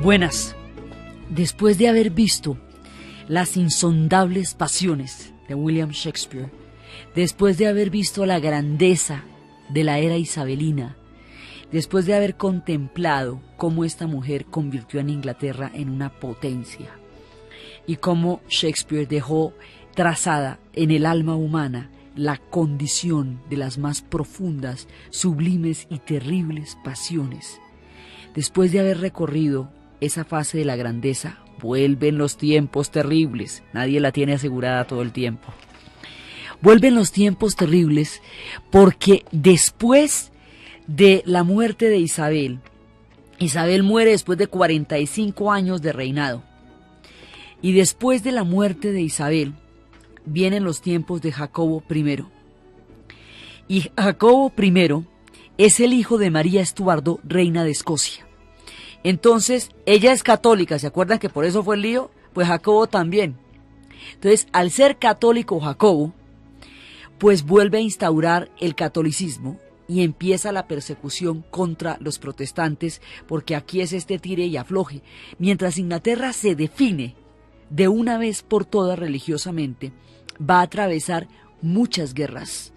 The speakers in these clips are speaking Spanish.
Buenas. Después de haber visto Las insondables pasiones de William Shakespeare, después de haber visto la grandeza de la era isabelina, después de haber contemplado cómo esta mujer convirtió a Inglaterra en una potencia y cómo Shakespeare dejó trazada en el alma humana la condición de las más profundas, sublimes y terribles pasiones, después de haber recorrido esa fase de la grandeza, vuelven los tiempos terribles. Nadie la tiene asegurada todo el tiempo. Vuelven los tiempos terribles porque después de la muerte de Isabel, Isabel muere después de 45 años de reinado. Y después de la muerte de Isabel, vienen los tiempos de Jacobo I. Y Jacobo I es el hijo de María Estuardo, reina de Escocia. Entonces, ella es católica, ¿se acuerdan que por eso fue el lío? Pues Jacobo también. Entonces, al ser católico Jacobo, pues vuelve a instaurar el catolicismo y empieza la persecución contra los protestantes, porque aquí es este tire y afloje. Mientras Inglaterra se define de una vez por todas religiosamente, va a atravesar muchas guerras,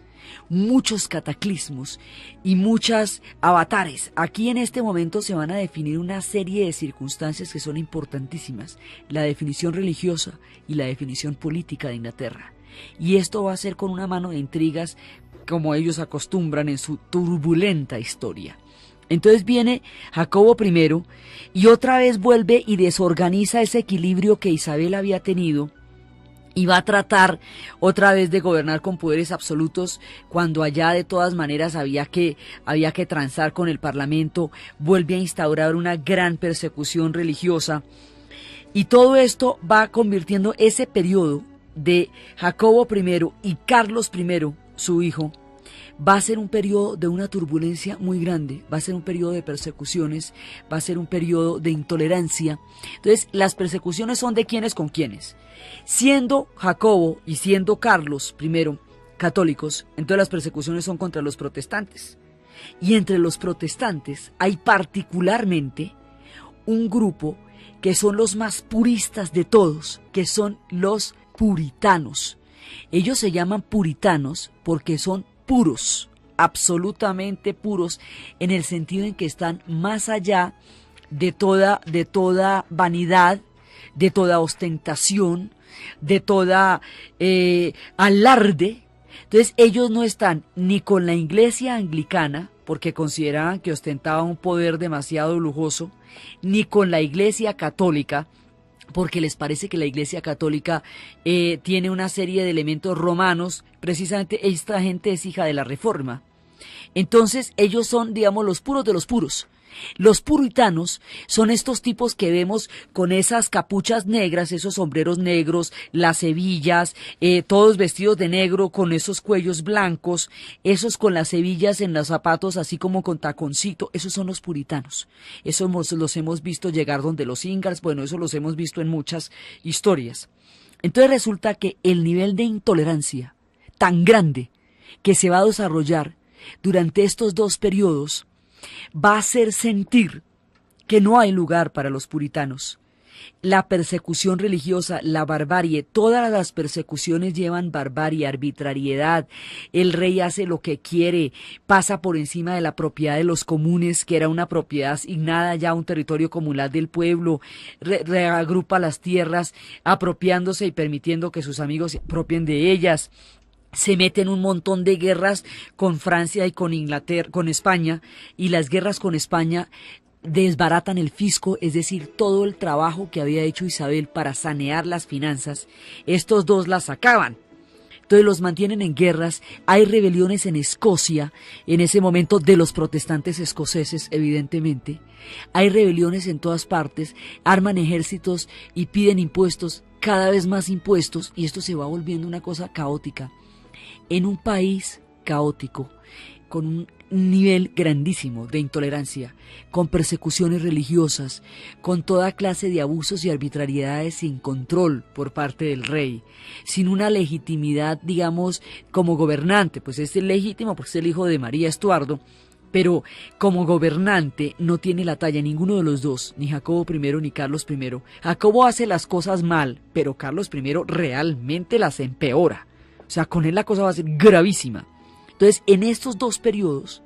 muchos cataclismos y muchas avatares. Aquí en este momento se van a definir una serie de circunstancias que son importantísimas, la definición religiosa y la definición política de Inglaterra. Y esto va a ser con una mano de intrigas como ellos acostumbran en su turbulenta historia. Entonces viene Jacobo I y otra vez vuelve y desorganiza ese equilibrio que Isabel había tenido y va a tratar otra vez de gobernar con poderes absolutos cuando allá de todas maneras había que transar con el Parlamento. Vuelve a instaurar una gran persecución religiosa y todo esto va convirtiendo ese periodo de Jacobo I y Carlos I, su hijo, va a ser un periodo de una turbulencia muy grande, va a ser un periodo de persecuciones, va a ser un periodo de intolerancia. Entonces, las persecuciones son de quiénes con quiénes. Siendo Jacobo y siendo Carlos I católicos, entonces las persecuciones son contra los protestantes. Y entre los protestantes hay particularmente un grupo que son los más puristas de todos, que son los puritanos. Ellos se llaman puritanos porque son puros, absolutamente puros, en el sentido en que están más allá de toda vanidad, de toda ostentación, de toda alarde. Entonces ellos no están ni con la iglesia anglicana, porque consideraban que ostentaba un poder demasiado lujoso, ni con la iglesia católica, porque les parece que la Iglesia Católica tiene una serie de elementos romanos. Precisamente esta gente es hija de la Reforma. Entonces ellos son, digamos, los puros de los puros. Los puritanos son estos tipos que vemos con esas capuchas negras, esos sombreros negros, las hebillas, todos vestidos de negro con esos cuellos blancos, esos con las hebillas en los zapatos así como con taconcito. Esos son los puritanos. Esos los hemos visto llegar donde los Ingalls, bueno, eso los hemos visto en muchas historias. Entonces resulta que el nivel de intolerancia tan grande que se va a desarrollar durante estos dos periodos va a hacer sentir que no hay lugar para los puritanos. La persecución religiosa, la barbarie, todas las persecuciones llevan barbarie, arbitrariedad. El rey hace lo que quiere, pasa por encima de la propiedad de los comunes, que era una propiedad asignada ya a un territorio comunal del pueblo, reagrupa las tierras, apropiándose y permitiendo que sus amigos se apropien de ellas. Se mete en un montón de guerras con Francia y con Inglaterra, con España, y las guerras con España desbaratan el fisco, es decir, todo el trabajo que había hecho Isabel para sanear las finanzas. Estos dos las acaban. Entonces los mantienen en guerras. Hay rebeliones en Escocia, en ese momento de los protestantes escoceses, evidentemente. Hay rebeliones en todas partes, arman ejércitos y piden impuestos, cada vez más impuestos, y esto se va volviendo una cosa caótica. En un país caótico, con un nivel grandísimo de intolerancia, con persecuciones religiosas, con toda clase de abusos y arbitrariedades sin control por parte del rey, sin una legitimidad, digamos, como gobernante, pues es legítimo porque es el hijo de María Estuardo, pero como gobernante no tiene la talla ninguno de los dos, ni Jacobo I ni Carlos I. Jacobo hace las cosas mal, pero Carlos I realmente las empeora. O sea, con él la cosa va a ser gravísima. Entonces, en estos dos periodos,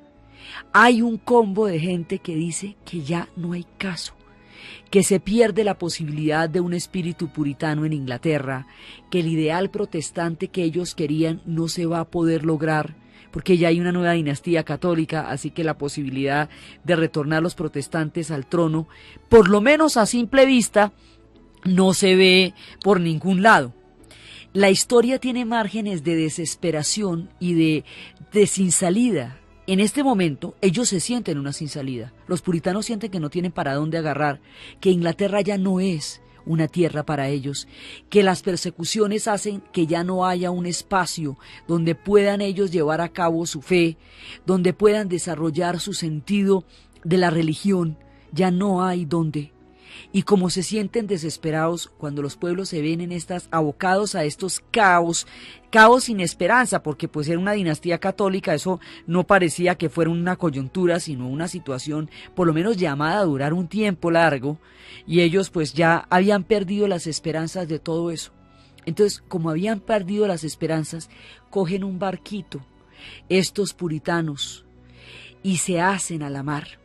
hay un combo de gente que dice que ya no hay caso, que se pierde la posibilidad de un espíritu puritano en Inglaterra, que el ideal protestante que ellos querían no se va a poder lograr, porque ya hay una nueva dinastía católica, así que la posibilidad de retornar los protestantes al trono, por lo menos a simple vista, no se ve por ningún lado. La historia tiene márgenes de desesperación y de sin salida. En este momento, ellos se sienten una sin salida. Los puritanos sienten que no tienen para dónde agarrar, que Inglaterra ya no es una tierra para ellos, que las persecuciones hacen que ya no haya un espacio donde puedan ellos llevar a cabo su fe, donde puedan desarrollar su sentido de la religión, ya no hay donde. Y como se sienten desesperados cuando los pueblos se ven en estas abocados a estos caos sin esperanza, porque pues era una dinastía católica, eso no parecía que fuera una coyuntura, sino una situación por lo menos llamada a durar un tiempo largo, y ellos pues ya habían perdido las esperanzas de todo eso. Entonces, como habían perdido las esperanzas, cogen un barquito, estos puritanos, y se hacen a la mar.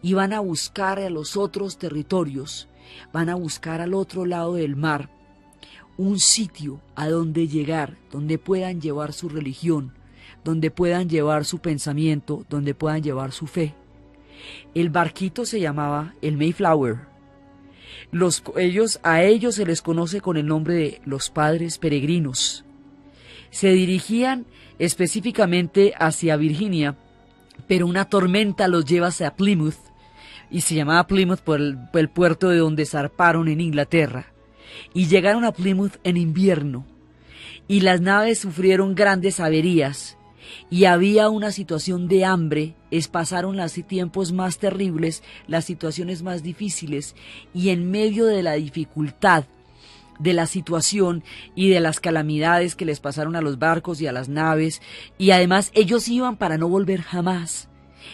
Y van a buscar a los otros territorios, van a buscar al otro lado del mar un sitio a donde llegar, donde puedan llevar su religión, donde puedan llevar su pensamiento, donde puedan llevar su fe. El barquito se llamaba el Mayflower. A ellos se les conoce con el nombre de los padres peregrinos. Se dirigían específicamente hacia Virginia, pero una tormenta los lleva hacia Plymouth, y se llamaba Plymouth por el puerto de donde zarparon en Inglaterra, y llegaron a Plymouth en invierno, y las naves sufrieron grandes averías, y había una situación de hambre, pasaron los tiempos más terribles, las situaciones más difíciles, y en medio de la dificultad de la situación y de las calamidades que les pasaron a los barcos y a las naves, y además ellos iban para no volver jamás.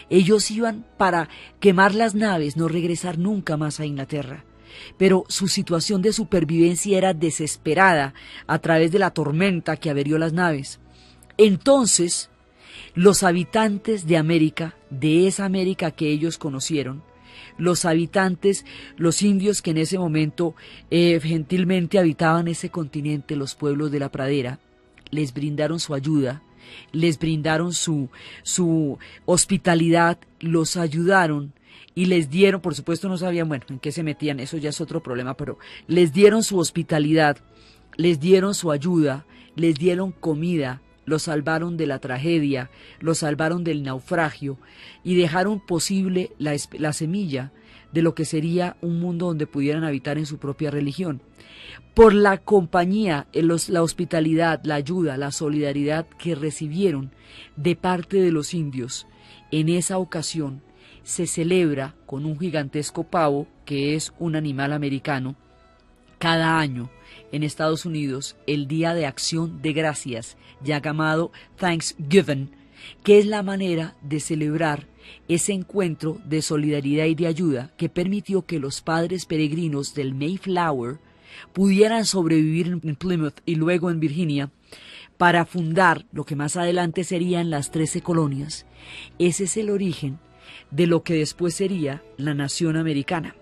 Ellos iban para quemar las naves, no regresar nunca más a Inglaterra. Pero su situación de supervivencia era desesperada a través de la tormenta que averió las naves. Entonces, los habitantes de América, de esa América que ellos conocieron, los habitantes, los indios que en ese momento gentilmente habitaban ese continente, los pueblos de la pradera, les brindaron su ayuda, les brindaron su hospitalidad, los ayudaron y les dieron, por supuesto no sabían, bueno, en qué se metían, eso ya es otro problema, pero les dieron su hospitalidad, les dieron su ayuda, les dieron comida, los salvaron de la tragedia, los salvaron del naufragio y dejaron posible la semilla de lo que sería un mundo donde pudieran habitar en su propia religión. Por la compañía, la hospitalidad, la ayuda, la solidaridad que recibieron de parte de los indios, en esa ocasión se celebra con un gigantesco pavo, que es un animal americano, cada año en Estados Unidos el Día de Acción de Gracias, ya llamado Thanksgiving, que es la manera de celebrar ese encuentro de solidaridad y de ayuda que permitió que los padres peregrinos del Mayflower pudieran sobrevivir en Plymouth y luego en Virginia para fundar lo que más adelante serían las 13 colonias. Ese es el origen de lo que después sería la nación americana.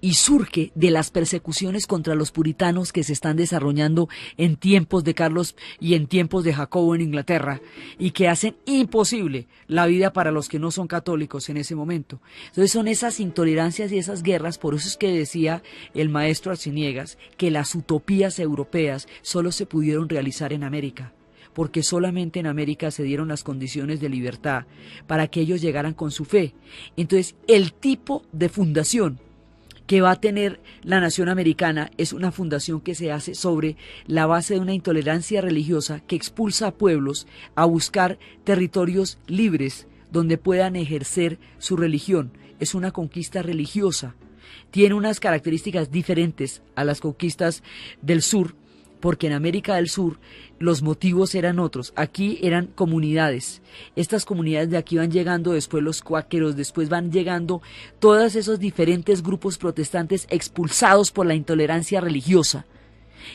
Y surge de las persecuciones contra los puritanos que se están desarrollando en tiempos de Carlos y en tiempos de Jacobo en Inglaterra, y que hacen imposible la vida para los que no son católicos en ese momento. Entonces son esas intolerancias y esas guerras, por eso es que decía el maestro Arciniegas que las utopías europeas solo se pudieron realizar en América, porque solamente en América se dieron las condiciones de libertad para que ellos llegaran con su fe. Entonces el tipo de fundación que va a tener la nación americana es una fundación que se hace sobre la base de una intolerancia religiosa que expulsa a pueblos a buscar territorios libres donde puedan ejercer su religión. Es una conquista religiosa, tiene unas características diferentes a las conquistas del sur, porque en América del Sur los motivos eran otros. Aquí eran comunidades. Estas comunidades de aquí van llegando después los cuáqueros, después van llegando todos esos diferentes grupos protestantes expulsados por la intolerancia religiosa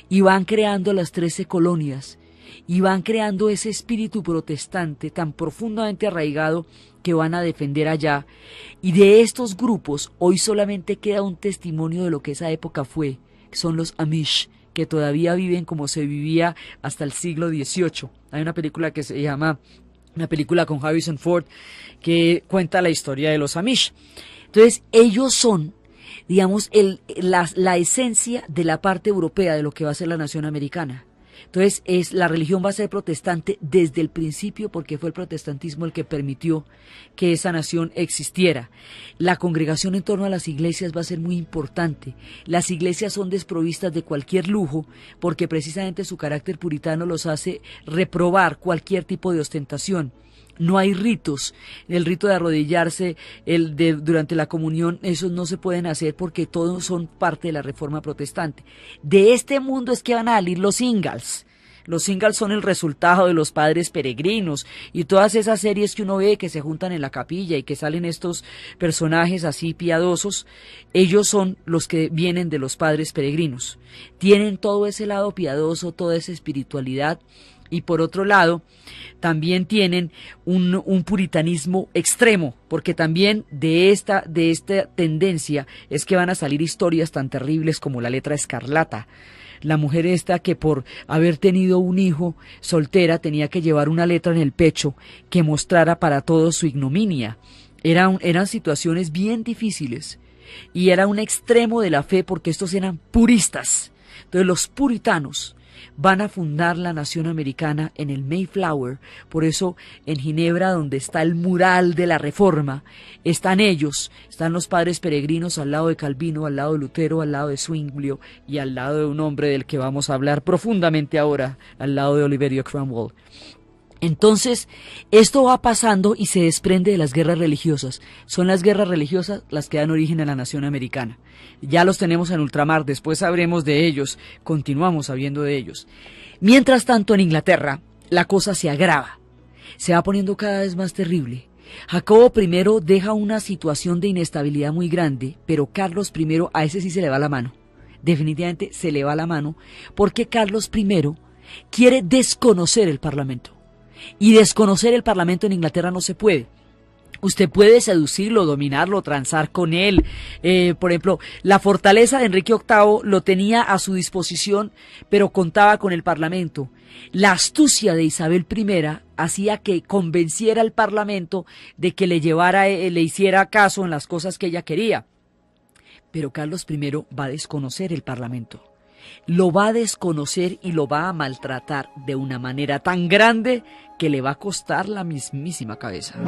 y van creando las 13 colonias y van creando ese espíritu protestante tan profundamente arraigado que van a defender allá. Y de estos grupos hoy solamente queda un testimonio de lo que esa época fue, que son los Amish, que todavía viven como se vivía hasta el siglo XVIII. Hay una película que se llama, una película con Harrison Ford, que cuenta la historia de los Amish. Entonces, ellos son, digamos, la esencia de la parte europea de lo que va a ser la nación americana. Entonces, la religión va a ser protestante desde el principio porque fue el protestantismo el que permitió que esa nación existiera. La congregación en torno a las iglesias va a ser muy importante. Las iglesias son desprovistas de cualquier lujo porque precisamente su carácter puritano los hace reprobar cualquier tipo de ostentación. No hay ritos, el rito de arrodillarse, durante la comunión, esos no se pueden hacer porque todos son parte de la reforma protestante. De este mundo es que van a salir los Ingalls. Los Ingalls son el resultado de los padres peregrinos y todas esas series que uno ve que se juntan en la capilla y que salen estos personajes así piadosos, ellos son los que vienen de los padres peregrinos. Tienen todo ese lado piadoso, toda esa espiritualidad. Y por otro lado, también tienen un puritanismo extremo, porque también de esta tendencia es que van a salir historias tan terribles como la letra escarlata. La mujer esta que por haber tenido un hijo soltera tenía que llevar una letra en el pecho que mostrara para todos su ignominia. Eran situaciones bien difíciles y era un extremo de la fe porque estos eran puristas. Entonces los puritanos van a fundar la nación americana en el Mayflower. Por eso en Ginebra, donde está el mural de la Reforma, están ellos, están los padres peregrinos al lado de Calvino, al lado de Lutero, al lado de Zwinglio y al lado de un hombre del que vamos a hablar profundamente ahora, al lado de Oliverio Cromwell. Entonces, esto va pasando y se desprende de las guerras religiosas. Son las guerras religiosas las que dan origen a la nación americana. Ya los tenemos en ultramar, después sabremos de ellos, continuamos sabiendo de ellos. Mientras tanto, en Inglaterra, la cosa se agrava, se va poniendo cada vez más terrible. Jacobo I deja una situación de inestabilidad muy grande, pero Carlos I, a ese sí se le va la mano. Definitivamente se le va la mano, porque Carlos I quiere desconocer el Parlamento. Y desconocer el Parlamento en Inglaterra no se puede. Usted puede seducirlo, dominarlo, transar con él. Por ejemplo, la fortaleza de Enrique VIII lo tenía a su disposición, pero contaba con el Parlamento. La astucia de Isabel I hacía que convenciera al Parlamento de que le hiciera caso en las cosas que ella quería. Pero Carlos I va a desconocer el Parlamento. Lo va a desconocer y lo va a maltratar de una manera tan grande que le va a costar la mismísima cabeza.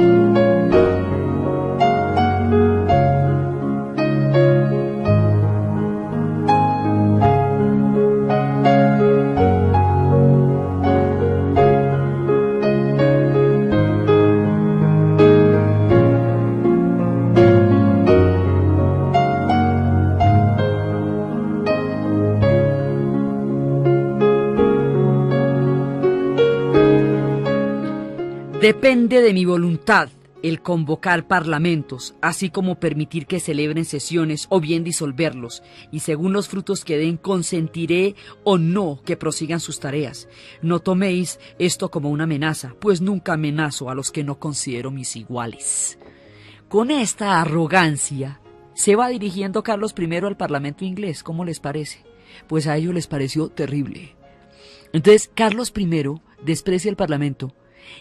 Depende de mi voluntad el convocar parlamentos, así como permitir que celebren sesiones o bien disolverlos, y según los frutos que den consentiré o no que prosigan sus tareas. No toméis esto como una amenaza, pues nunca amenazo a los que no considero mis iguales. Con esta arrogancia se va dirigiendo Carlos I al Parlamento inglés. ¿Cómo les parece? Pues a ellos les pareció terrible. Entonces Carlos I desprecia el Parlamento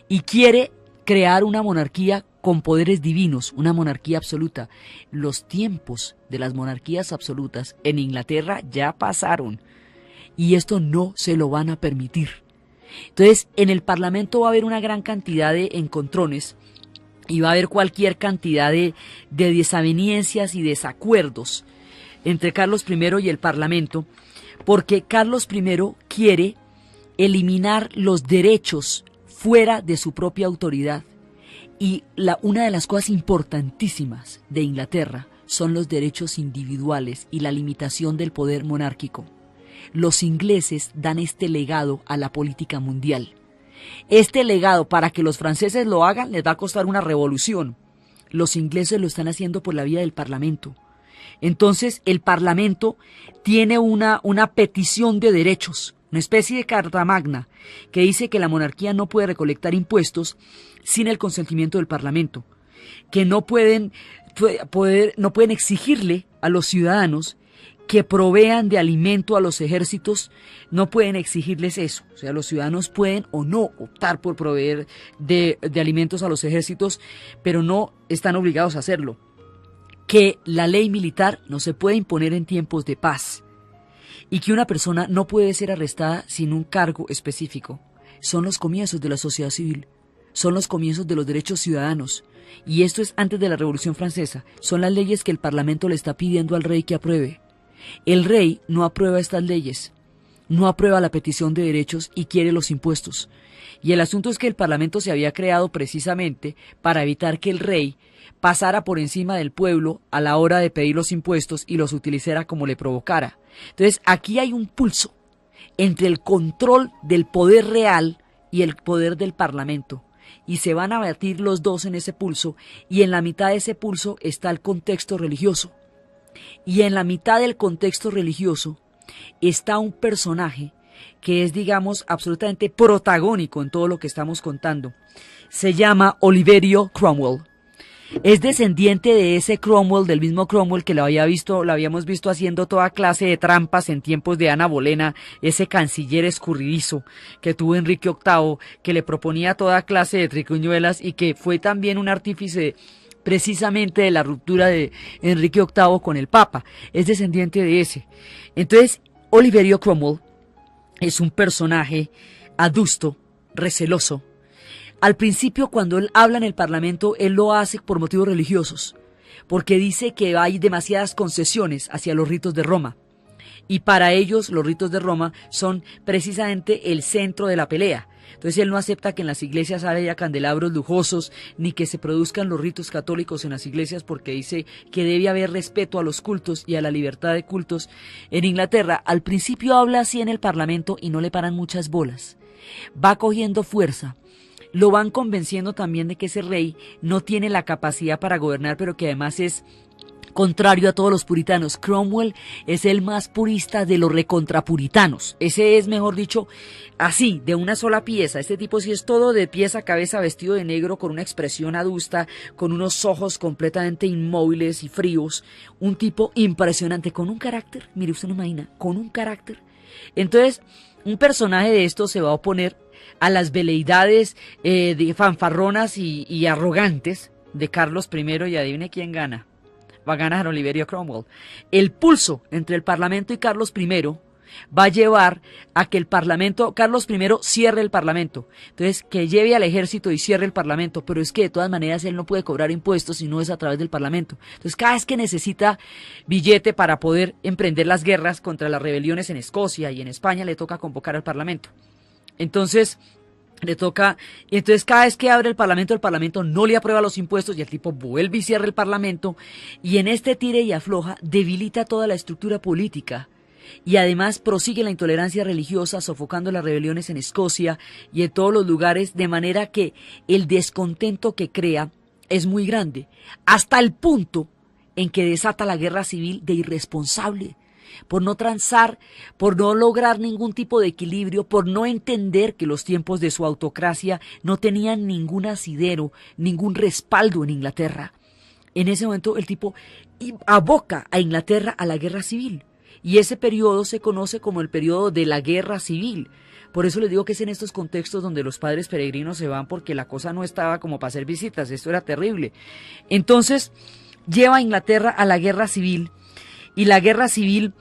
y quiere crear una monarquía con poderes divinos, una monarquía absoluta. Los tiempos de las monarquías absolutas en Inglaterra ya pasaron y esto no se lo van a permitir. Entonces, en el Parlamento va a haber una gran cantidad de encontrones y va a haber cualquier cantidad de desavenencias y desacuerdos entre Carlos I y el Parlamento, porque Carlos I quiere eliminar los derechos fuera de su propia autoridad. Y una de las cosas importantísimas de Inglaterra son los derechos individuales y la limitación del poder monárquico. los ingleses dan este legado a la política mundial. Este legado, para que los franceses lo hagan, les va a costar una revolución. Los ingleses lo están haciendo por la vía del Parlamento. Entonces, el Parlamento tiene una petición de derechos, una especie de carta magna, que dice que la monarquía no puede recolectar impuestos sin el consentimiento del Parlamento, que no pueden exigirle a los ciudadanos que provean de alimento a los ejércitos, no pueden exigirles eso. O sea, los ciudadanos pueden o no optar por proveer de alimentos a los ejércitos, pero no están obligados a hacerlo. Que la ley militar no se puede imponer en tiempos de paz y que una persona no puede ser arrestada sin un cargo específico. Son los comienzos de la sociedad civil, son los comienzos de los derechos ciudadanos, y esto es antes de la Revolución Francesa. Son las leyes que el Parlamento le está pidiendo al rey que apruebe. El rey no aprueba estas leyes, no aprueba la petición de derechos y quiere los impuestos. Y el asunto es que el Parlamento se había creado precisamente para evitar que el rey pasara por encima del pueblo a la hora de pedir los impuestos y los utilizara como le provocara. Entonces, aquí hay un pulso entre el control del poder real y el poder del Parlamento, y se van a batir los dos en ese pulso, y en la mitad de ese pulso está el contexto religioso. Y en la mitad del contexto religioso está un personaje que es, digamos, absolutamente protagónico en todo lo que estamos contando. Se llama Oliverio Cromwell. Es descendiente de ese Cromwell, del mismo Cromwell que lo habíamos visto haciendo toda clase de trampas en tiempos de Ana Bolena, ese canciller escurridizo que tuvo Enrique VIII, que le proponía toda clase de triquiñuelas y que fue también un artífice precisamente de la ruptura de Enrique VIII con el Papa. Es descendiente de ese. Entonces, Oliverio Cromwell es un personaje adusto, receloso. Al principio, cuando él habla en el Parlamento, él lo hace por motivos religiosos, porque dice que hay demasiadas concesiones hacia los ritos de Roma, y para ellos los ritos de Roma son precisamente el centro de la pelea. Entonces él no acepta que en las iglesias haya candelabros lujosos, ni que se produzcan los ritos católicos en las iglesias, porque dice que debe haber respeto a los cultos y a la libertad de cultos. En Inglaterra, al principio habla así en el Parlamento y no le paran muchas bolas. Va cogiendo fuerza. Lo van convenciendo también de que ese rey no tiene la capacidad para gobernar, pero que además es contrario a todos los puritanos. Cromwell es el más purista de los recontrapuritanos. Ese es, mejor dicho, así, de una sola pieza. Este tipo sí es todo de pies a cabeza, vestido de negro, con una expresión adusta, con unos ojos completamente inmóviles y fríos. Un tipo impresionante, con un carácter, mire, usted no imagina, con un carácter. Entonces, un personaje de esto se va a oponer a las veleidades de fanfarronas y arrogantes de Carlos I, y adivine quién gana. Va a ganar Oliverio Cromwell. El pulso entre el Parlamento y Carlos I va a llevar a que Carlos I cierre el Parlamento. Entonces, que lleve al ejército y cierre el Parlamento, pero es que de todas maneras él no puede cobrar impuestos si no es a través del Parlamento. Entonces, cada vez que necesita billete para poder emprender las guerras contra las rebeliones en Escocia y en España, le toca convocar al Parlamento. Entonces cada vez que abre el Parlamento no le aprueba los impuestos y el tipo vuelve y cierra el Parlamento, y en este tire y afloja debilita toda la estructura política y además prosigue la intolerancia religiosa, sofocando las rebeliones en Escocia y en todos los lugares, de manera que el descontento que crea es muy grande, hasta el punto en que desata la guerra civil de irresponsable, por no transar, por no lograr ningún tipo de equilibrio, por no entender que los tiempos de su autocracia no tenían ningún asidero, ningún respaldo en Inglaterra. En ese momento el tipo aboca a Inglaterra a la guerra civil, y ese periodo se conoce como el periodo de la guerra civil. Por eso les digo que es en estos contextos donde los padres peregrinos se van, porque la cosa no estaba como para hacer visitas, esto era terrible. Entonces lleva a Inglaterra a la guerra civil, y la guerra civil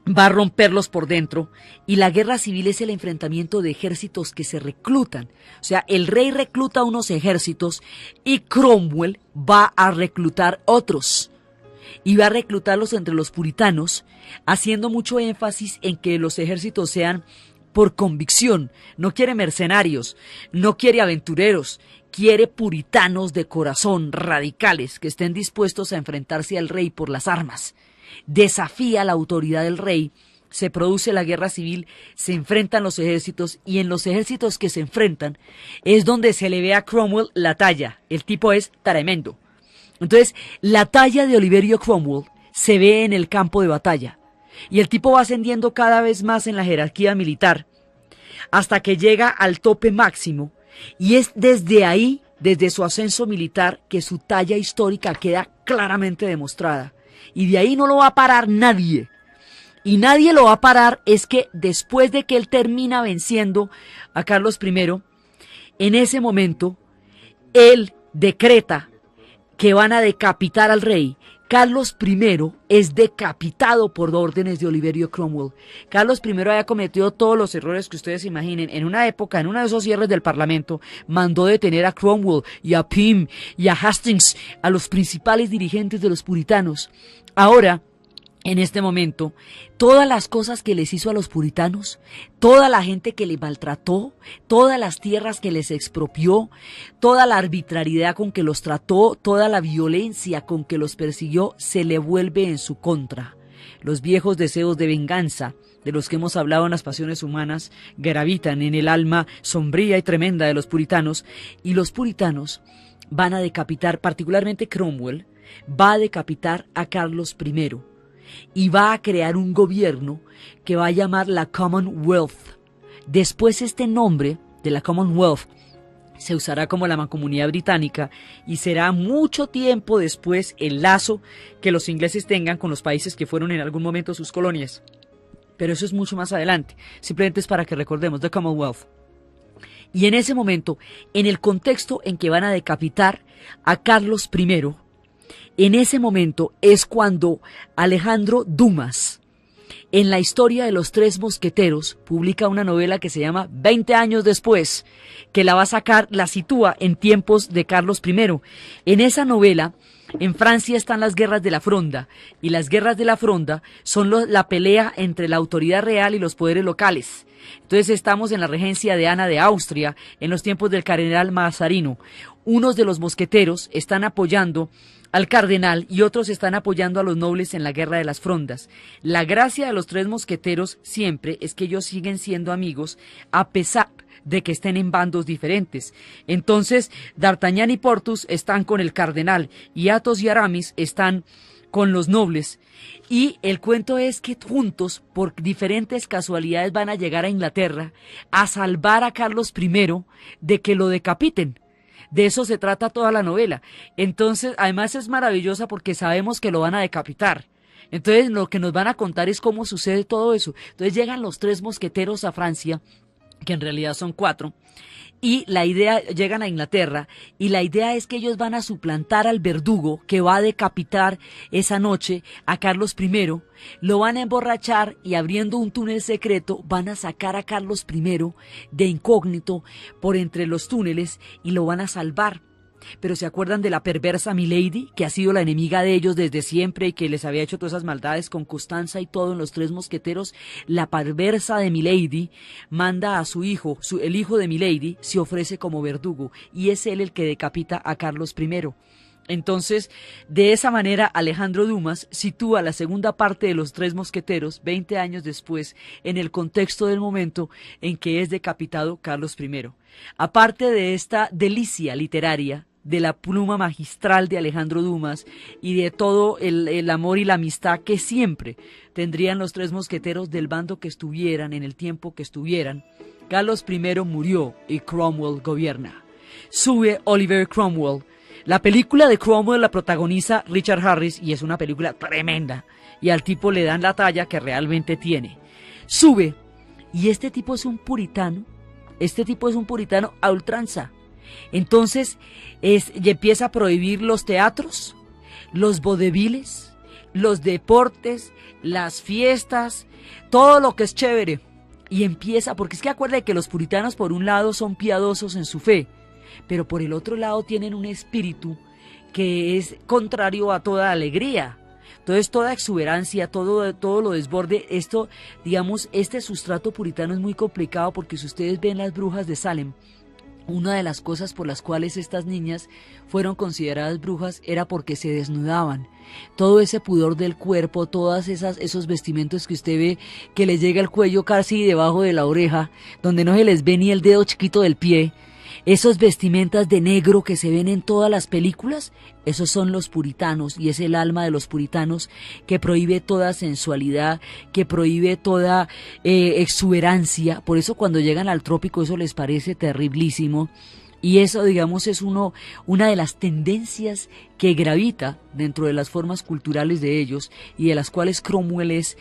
va a romperlos por dentro, y la guerra civil es el enfrentamiento de ejércitos que se reclutan. O sea, el rey recluta unos ejércitos y Cromwell va a reclutar otros, y va a reclutarlos entre los puritanos, haciendo mucho énfasis en que los ejércitos sean por convicción. No quiere mercenarios, no quiere aventureros, quiere puritanos de corazón, radicales, que estén dispuestos a enfrentarse al rey por las armas. Desafía la autoridad del rey se produce la guerra civil, se enfrentan los ejércitos y en los ejércitos que se enfrentan es donde se le ve a Cromwell la talla. El tipo es tremendo. Entonces, la talla de Oliverio Cromwell se ve en el campo de batalla y el tipo va ascendiendo cada vez más en la jerarquía militar hasta que llega al tope máximo y es desde ahí, desde su ascenso militar, que su talla histórica queda claramente demostrada y de ahí no lo va a parar nadie. Y nadie lo va a parar. Es que después de que él termina venciendo a Carlos I, en ese momento, él decreta que van a decapitar al rey. Carlos I es decapitado por órdenes de Oliverio Cromwell. Carlos I había cometido todos los errores que ustedes imaginen. En una época, en uno de esos cierres del Parlamento, mandó detener a Cromwell y a Pym y a Hastings, a los principales dirigentes de los puritanos. Ahora, en este momento, todas las cosas que les hizo a los puritanos, toda la gente que les maltrató, todas las tierras que les expropió, toda la arbitrariedad con que los trató, toda la violencia con que los persiguió, se le vuelve en su contra. Los viejos deseos de venganza, de los que hemos hablado en las pasiones humanas, gravitan en el alma sombría y tremenda de los puritanos, y los puritanos van a decapitar, particularmente Cromwell, va a decapitar a Carlos I, y va a crear un gobierno que va a llamar la Commonwealth. Después este nombre de la Commonwealth se usará como la Mancomunidad Británica y será mucho tiempo después el lazo que los ingleses tengan con los países que fueron en algún momento sus colonias. Pero eso es mucho más adelante, simplemente es para que recordemos the Commonwealth. Y en ese momento, en el contexto en que van a decapitar a Carlos I, en ese momento es cuando Alejandro Dumas, en la historia de los tres mosqueteros, publica una novela que se llama 20 años después, que la va a sacar, la sitúa en tiempos de Carlos I. En esa novela, en Francia están las guerras de la Fronda, y las guerras de la Fronda son la pelea entre la autoridad real y los poderes locales. Entonces estamos en la regencia de Ana de Austria, en los tiempos del cardenal Mazarino. Unos de los mosqueteros están apoyando al cardenal y otros están apoyando a los nobles en la guerra de las Frondas. La gracia de los tres mosqueteros siempre es que ellos siguen siendo amigos a pesar de que estén en bandos diferentes. Entonces, D'Artagnan y Porthos están con el cardenal y Athos y Aramis están con los nobles. Y el cuento es que juntos, por diferentes casualidades, van a llegar a Inglaterra a salvar a Carlos I de que lo decapiten. De eso se trata toda la novela. Entonces, además es maravillosa porque sabemos que lo van a decapitar. Entonces, lo que nos van a contar es cómo sucede todo eso. Entonces, llegan los tres mosqueteros a Francia, que en realidad son 4, y la idea, llegan a Inglaterra, y la idea es que ellos van a suplantar al verdugo que va a decapitar esa noche a Carlos I, lo van a emborrachar y abriendo un túnel secreto van a sacar a Carlos I de incógnito por entre los túneles y lo van a salvar. Pero ¿se acuerdan de la perversa Milady, que ha sido la enemiga de ellos desde siempre y que les había hecho todas esas maldades con Constanza y todo en los tres mosqueteros? La perversa de Milady manda a su hijo, el hijo de Milady se ofrece como verdugo y es él el que decapita a Carlos I. Entonces, de esa manera, Alejandro Dumas sitúa la segunda parte de los tres mosqueteros 20 años después en el contexto del momento en que es decapitado Carlos I. Aparte de esta delicia literaria, de la pluma magistral de Alejandro Dumas y de todo el amor y la amistad que siempre tendrían los tres mosqueteros del bando que estuvieran en el tiempo que estuvieran, Carlos I murió y Cromwell gobierna. Sube Oliver Cromwell. La película de Cromwell la protagoniza Richard Harris y es una película tremenda y al tipo le dan la talla que realmente tiene. Sube y este tipo es un puritano a ultranza. Entonces y empieza a prohibir los teatros, los vodevils, los deportes, las fiestas, todo lo que es chévere. Y empieza, porque es que acuérdate que los puritanos por un lado son piadosos en su fe, pero por el otro lado tienen un espíritu que es contrario a toda alegría. Entonces toda exuberancia, todo lo desborde, esto, digamos, este sustrato puritano es muy complicado porque si ustedes ven las brujas de Salem, una de las cosas por las cuales estas niñas fueron consideradas brujas era porque se desnudaban. Todo ese pudor del cuerpo, esos vestimentos que usted ve que les llega al cuello casi debajo de la oreja, donde no se les ve ni el dedo chiquito del pie, esos vestimentas de negro que se ven en todas las películas, esos son los puritanos, y es el alma de los puritanos que prohíbe toda sensualidad, que prohíbe toda exuberancia. Por eso cuando llegan al trópico eso les parece terriblísimo. Y eso, digamos, es una de las tendencias que gravita dentro de las formas culturales de ellos y de las cuales Cromwell es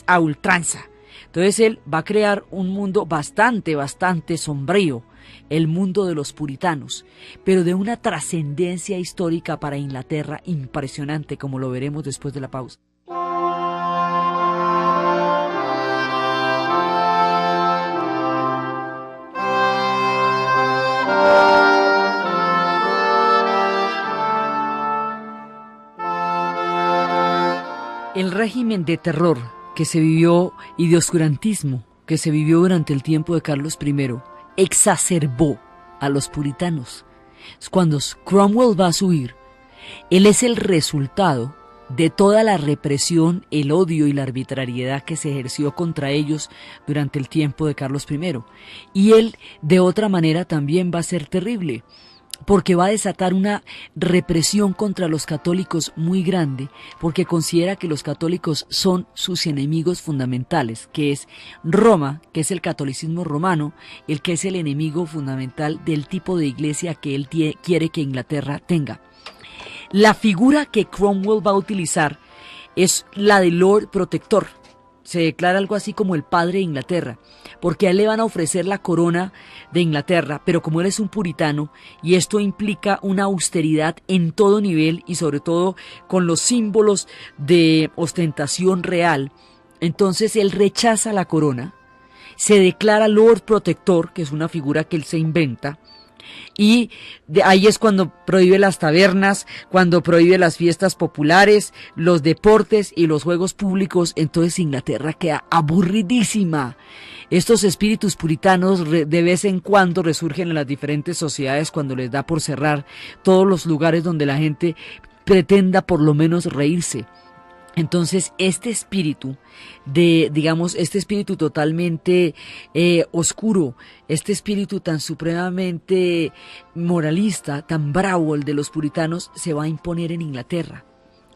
a ultranza. Entonces él va a crear un mundo bastante sombrío, el mundo de los puritanos, pero de una trascendencia histórica para Inglaterra impresionante, como lo veremos después de la pausa. El régimen de terror que se vivió y de oscurantismo que se vivió durante el tiempo de Carlos I exacerbó a los puritanos. Cuando Cromwell va a subir, él es el resultado de toda la represión, el odio y la arbitrariedad que se ejerció contra ellos durante el tiempo de Carlos I. Y él, de otra manera, también va a ser terrible, porque va a desatar una represión contra los católicos muy grande, porque considera que los católicos son sus enemigos fundamentales, que es Roma, que es el catolicismo romano, el que es el enemigo fundamental del tipo de iglesia que él quiere que Inglaterra tenga. La figura que Cromwell va a utilizar es la de Lord Protector. Se declara algo así como el padre de Inglaterra, porque a él le van a ofrecer la corona de Inglaterra, pero como él es un puritano, y esto implica una austeridad en todo nivel y sobre todo con los símbolos de ostentación real, entonces él rechaza la corona, se declara Lord Protector, que es una figura que él se inventa, y ahí es cuando prohíbe las tabernas, cuando prohíbe las fiestas populares, los deportes y los juegos públicos. Entonces Inglaterra queda aburridísima. Estos espíritus puritanos de vez en cuando resurgen en las diferentes sociedades cuando les da por cerrar todos los lugares donde la gente pretenda por lo menos reírse. Entonces este espíritu este espíritu totalmente oscuro, este espíritu tan supremamente moralista, tan bravo, el de los puritanos, se va a imponer en Inglaterra.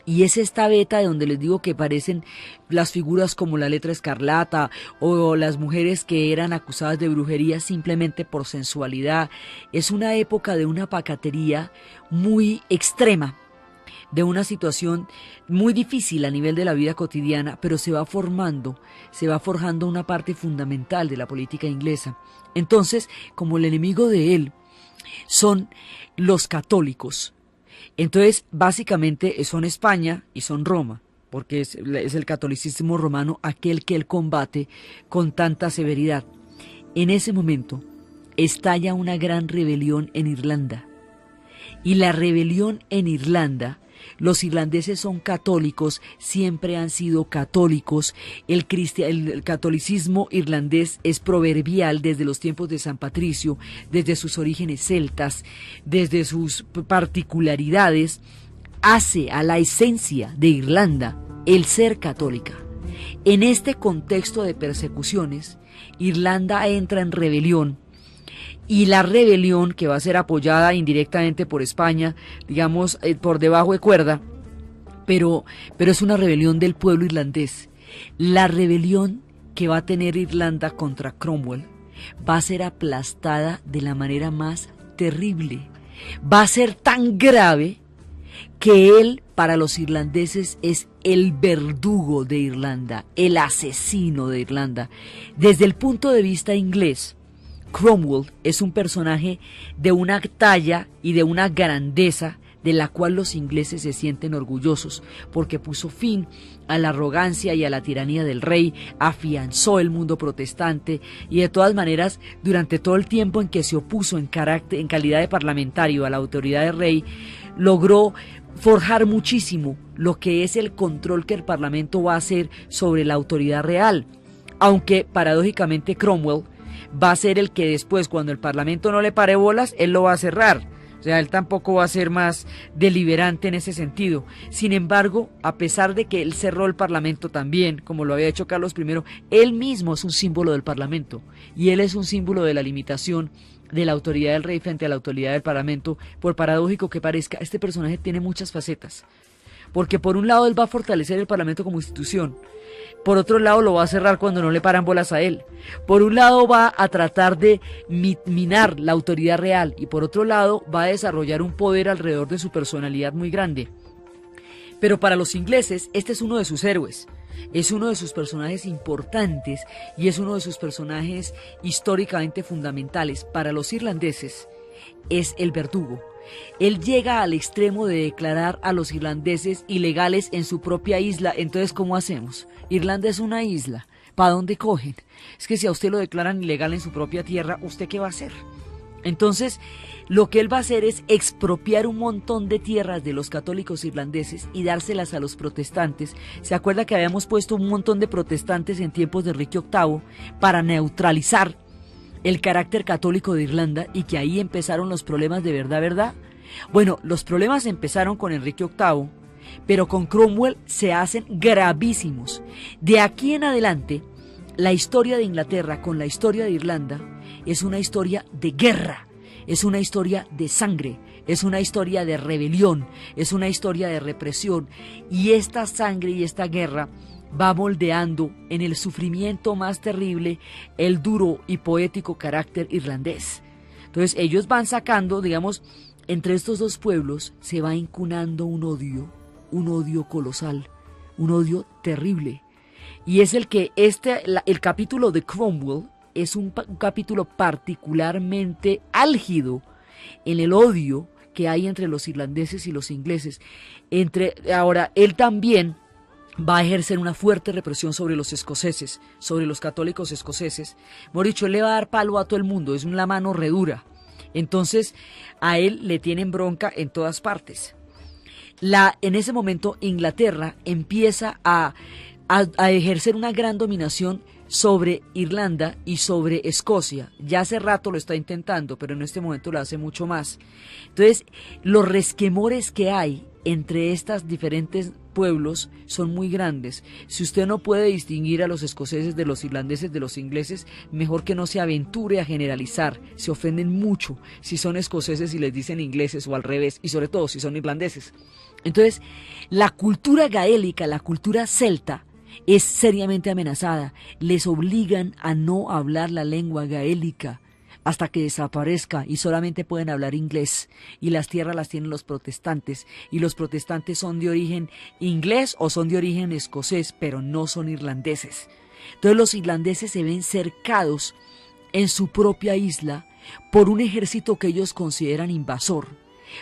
Y es esta beta de donde les digo que aparecen las figuras como la letra escarlata o las mujeres que eran acusadas de brujería simplemente por sensualidad. Es una época de una pacatería muy extrema, de una situación muy difícil a nivel de la vida cotidiana, pero se va forjando una parte fundamental de la política inglesa. Entonces, como el enemigo de él son los católicos, entonces básicamente son España y son Roma, porque es el catolicismo romano aquel que él combate con tanta severidad. En ese momento estalla una gran rebelión en Irlanda, y la rebelión en Irlanda, los irlandeses son católicos, siempre han sido católicos, el catolicismo irlandés es proverbial desde los tiempos de San Patricio, desde sus orígenes celtas, desde sus particularidades, hace a la esencia de Irlanda el ser católica. En este contexto de persecuciones, Irlanda entra en rebelión, y la rebelión, que va a ser apoyada indirectamente por España, digamos, por debajo de cuerda, pero es una rebelión del pueblo irlandés. La rebelión que va a tener Irlanda contra Cromwell va a ser aplastada de la manera más terrible. Va a ser tan grave que él, para los irlandeses, es el verdugo de Irlanda, el asesino de Irlanda. Desde el punto de vista inglés, Cromwell es un personaje de una talla y de una grandeza de la cual los ingleses se sienten orgullosos, porque puso fin a la arrogancia y a la tiranía del rey, afianzó el mundo protestante y de todas maneras, durante todo el tiempo en que se opuso en calidad de parlamentario a la autoridad del rey, logró forjar muchísimo lo que es el control que el parlamento va a hacer sobre la autoridad real, aunque paradójicamente Cromwell va a ser el que después, cuando el Parlamento no le pare bolas, él lo va a cerrar. O sea, él tampoco va a ser más deliberante en ese sentido. Sin embargo, a pesar de que él cerró el Parlamento también, como lo había hecho Carlos I, él mismo es un símbolo del Parlamento y él es un símbolo de la limitación de la autoridad del rey frente a la autoridad del Parlamento. Por paradójico que parezca, este personaje tiene muchas facetas, porque por un lado él va a fortalecer el Parlamento como institución, por otro lado lo va a cerrar cuando no le paran bolas a él, por un lado va a tratar de minar la autoridad real y por otro lado va a desarrollar un poder alrededor de su personalidad muy grande. Pero para los ingleses este es uno de sus héroes, es uno de sus personajes importantes y es uno de sus personajes históricamente fundamentales. Para los irlandeses es el verdugo. Él llega al extremo de declarar a los irlandeses ilegales en su propia isla. Entonces, ¿cómo hacemos? Irlanda es una isla. ¿Para dónde cogen? Es que si a usted lo declaran ilegal en su propia tierra, ¿usted qué va a hacer? Entonces, lo que él va a hacer es expropiar un montón de tierras de los católicos irlandeses y dárselas a los protestantes. ¿Se acuerda que habíamos puesto un montón de protestantes en tiempos de Enrique VIII para neutralizar el carácter católico de Irlanda y que ahí empezaron los problemas de verdad? Bueno, los problemas empezaron con Enrique VIII, pero con Cromwell se hacen gravísimos. De aquí en adelante, la historia de Inglaterra con la historia de Irlanda es una historia de guerra, es una historia de sangre, es una historia de rebelión, es una historia de represión, y esta sangre y esta guerra va moldeando en el sufrimiento más terrible el duro y poético carácter irlandés. Entonces ellos van sacando, digamos, entre estos dos pueblos se va incunando un odio colosal, un odio terrible. Y es el que el capítulo de Cromwell es un capítulo particularmente álgido en el odio que hay entre los irlandeses y los ingleses. Ahora, él también va a ejercer una fuerte represión sobre los escoceses, sobre los católicos escoceses. Moricho, él le va a dar palo a todo el mundo, es una mano redura. Entonces, a él le tienen bronca en todas partes. En ese momento, Inglaterra empieza a ejercer una gran dominación sobre Irlanda y sobre Escocia. Ya hace rato lo está intentando, pero en este momento lo hace mucho más. Entonces, los resquemores que hay entre estas diferentes pueblos son muy grandes. Si usted no puede distinguir a los escoceses de los irlandeses de los ingleses, mejor que no se aventure a generalizar. Se ofenden mucho si son escoceses y les dicen ingleses o al revés, y sobre todo si son irlandeses. Entonces, la cultura gaélica, la cultura celta, es seriamente amenazada. Les obligan a no hablar la lengua gaélica hasta que desaparezca y solamente pueden hablar inglés, y las tierras las tienen los protestantes, y los protestantes son de origen inglés o son de origen escocés, pero no son irlandeses. Entonces los irlandeses se ven cercados en su propia isla por un ejército que ellos consideran invasor,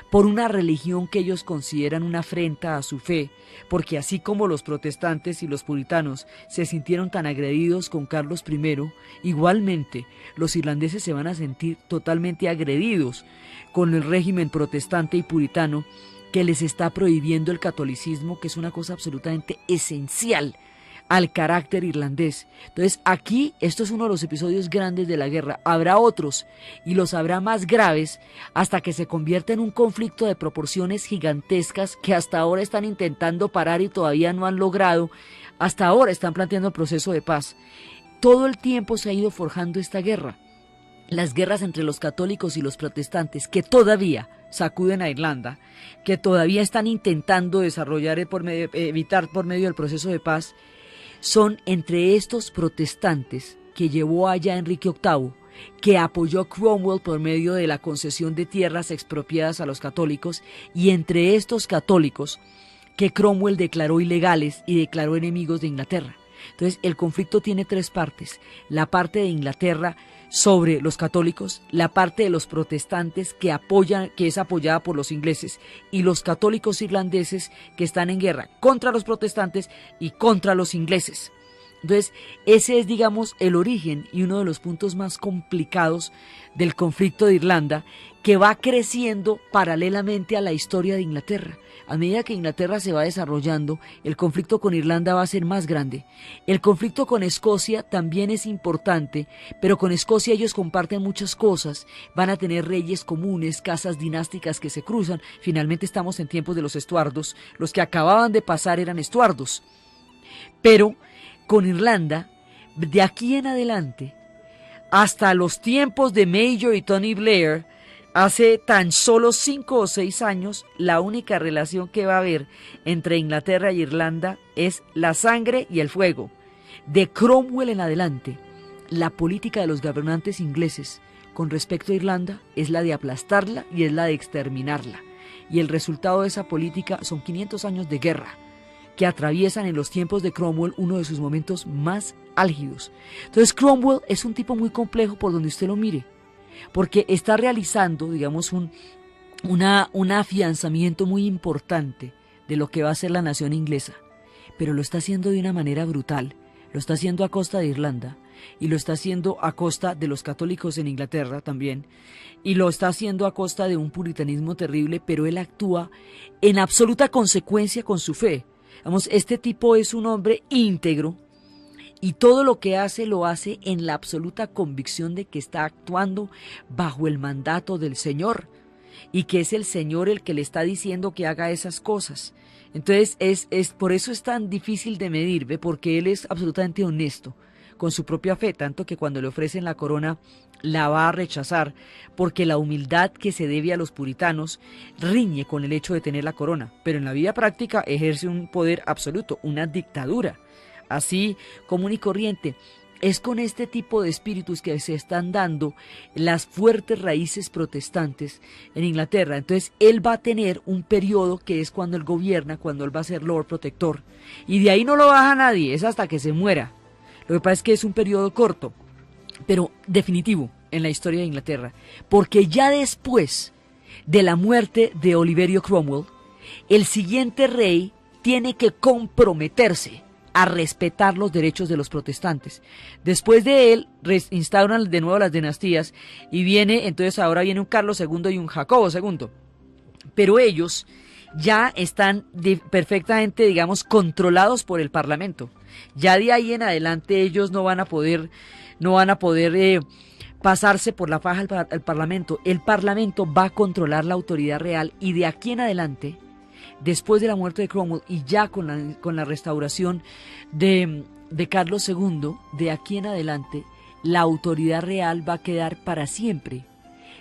por una religión que ellos consideran una afrenta a su fe, porque así como los protestantes y los puritanos se sintieron tan agredidos con Carlos I, igualmente los irlandeses se van a sentir totalmente agredidos con el régimen protestante y puritano que les está prohibiendo el catolicismo, que es una cosa absolutamente esencial al carácter irlandés. Entonces aquí, esto es uno de los episodios grandes de la guerra. Habrá otros, y los habrá más graves, hasta que se convierta en un conflicto de proporciones gigantescas que hasta ahora están intentando parar y todavía no han logrado. Hasta ahora están planteando el proceso de paz. Todo el tiempo se ha ido forjando esta guerra. Las guerras entre los católicos y los protestantes, que todavía sacuden a Irlanda, que todavía están intentando desarrollar, evitar por medio del proceso de paz, son entre estos protestantes que llevó allá Enrique VIII, que apoyó Cromwell por medio de la concesión de tierras expropiadas a los católicos, y entre estos católicos que Cromwell declaró ilegales y declaró enemigos de Inglaterra. Entonces el conflicto tiene tres partes: la parte de Inglaterra sobre los católicos, la parte de los protestantes que es apoyada por los ingleses, y los católicos irlandeses que están en guerra contra los protestantes y contra los ingleses. Entonces, ese es, digamos, el origen y uno de los puntos más complicados del conflicto de Irlanda, que va creciendo paralelamente a la historia de Inglaterra. A medida que Inglaterra se va desarrollando, el conflicto con Irlanda va a ser más grande. El conflicto con Escocia también es importante, pero con Escocia ellos comparten muchas cosas. Van a tener reyes comunes, casas dinásticas que se cruzan. Finalmente estamos en tiempos de los estuardos. Los que acababan de pasar eran estuardos. Pero con Irlanda, de aquí en adelante, hasta los tiempos de Major y Tony Blair, hace tan solo 5 o 6 años, la única relación que va a haber entre Inglaterra y Irlanda es la sangre y el fuego. De Cromwell en adelante, la política de los gobernantes ingleses con respecto a Irlanda es la de aplastarla y es la de exterminarla. Y el resultado de esa política son 500 años de guerra, que atraviesan en los tiempos de Cromwell uno de sus momentos más álgidos. Entonces Cromwell es un tipo muy complejo por donde usted lo mire, porque está realizando, digamos, un afianzamiento muy importante de lo que va a ser la nación inglesa, pero lo está haciendo de una manera brutal. Lo está haciendo a costa de Irlanda, y lo está haciendo a costa de los católicos en Inglaterra también, y lo está haciendo a costa de un puritanismo terrible, pero él actúa en absoluta consecuencia con su fe. Vamos, este tipo es un hombre íntegro y todo lo que hace lo hace en la absoluta convicción de que está actuando bajo el mandato del Señor y que es el Señor el que le está diciendo que haga esas cosas. Entonces por eso es tan difícil de medir, ¿ve? Porque él es absolutamente honesto con su propia fe, tanto que cuando le ofrecen la corona la va a rechazar, porque la humildad que se debe a los puritanos riñe con el hecho de tener la corona, pero en la vida práctica ejerce un poder absoluto, una dictadura, así común y corriente. Es con este tipo de espíritus que se están dando las fuertes raíces protestantes en Inglaterra. Entonces él va a tener un periodo que es cuando él gobierna, cuando él va a ser Lord Protector, y de ahí no lo baja nadie, es hasta que se muera. Lo que pasa es que es un periodo corto, pero definitivo en la historia de Inglaterra, porque ya después de la muerte de Oliverio Cromwell, el siguiente rey tiene que comprometerse a respetar los derechos de los protestantes. Después de él, instauran de nuevo las dinastías, y entonces ahora viene un Carlos II y un Jacobo II, pero ellos ya están perfectamente, digamos, controlados por el Parlamento. Ya de ahí en adelante ellos no van a poder pasarse por la faja al Parlamento. El Parlamento va a controlar la autoridad real, y de aquí en adelante, después de la muerte de Cromwell y ya con la restauración de Carlos II, de aquí en adelante la autoridad real va a quedar para siempre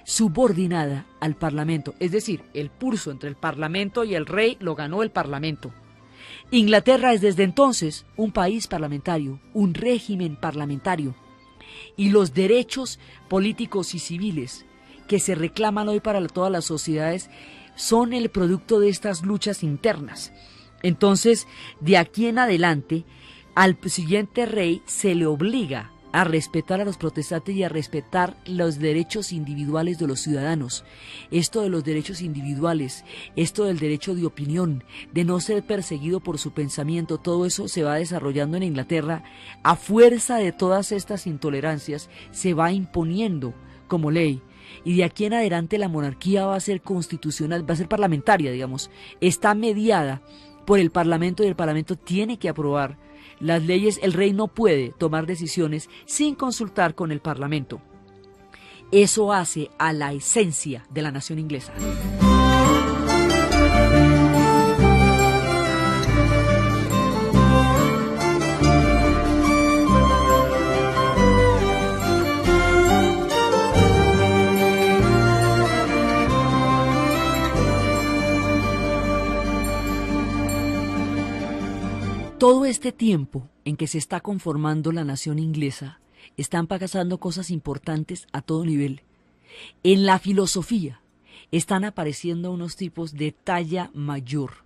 subordinada al Parlamento. Es decir, el pulso entre el Parlamento y el rey lo ganó el Parlamento. Inglaterra es desde entonces un país parlamentario, un régimen parlamentario, y los derechos políticos y civiles que se reclaman hoy para todas las sociedades son el producto de estas luchas internas. Entonces, de aquí en adelante, al siguiente rey se le obliga a respetar a los protestantes y a respetar los derechos individuales de los ciudadanos. Esto de los derechos individuales, esto del derecho de opinión, de no ser perseguido por su pensamiento, todo eso se va desarrollando en Inglaterra. A fuerza de todas estas intolerancias se va imponiendo como ley. Y de aquí en adelante la monarquía va a ser constitucional, va a ser parlamentaria, digamos. Está mediada por el Parlamento, y el Parlamento tiene que aprobar las leyes. El rey no puede tomar decisiones sin consultar con el Parlamento. Eso hace a la esencia de la nación inglesa. Todo este tiempo en que se está conformando la nación inglesa, están pasando cosas importantes a todo nivel. En la filosofía están apareciendo unos tipos de talla mayor.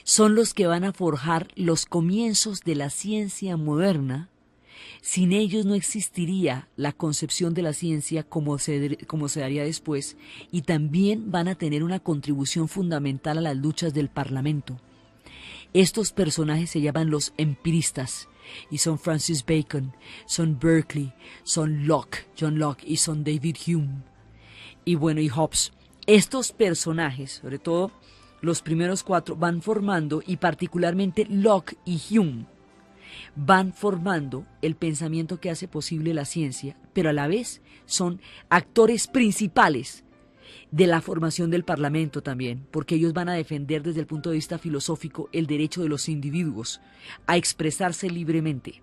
Son los que van a forjar los comienzos de la ciencia moderna. Sin ellos no existiría la concepción de la ciencia como se daría después, y también van a tener una contribución fundamental a las luchas del Parlamento. Estos personajes se llaman los empiristas, y son Francis Bacon, son Berkeley, son Locke, John Locke y son David Hume. Y bueno, y Hobbes. Estos personajes, sobre todo los primeros 4, van formando, y particularmente Locke y Hume, van formando el pensamiento que hace posible la ciencia, pero a la vez son actores principales de la formación del Parlamento también, porque ellos van a defender desde el punto de vista filosófico el derecho de los individuos a expresarse libremente.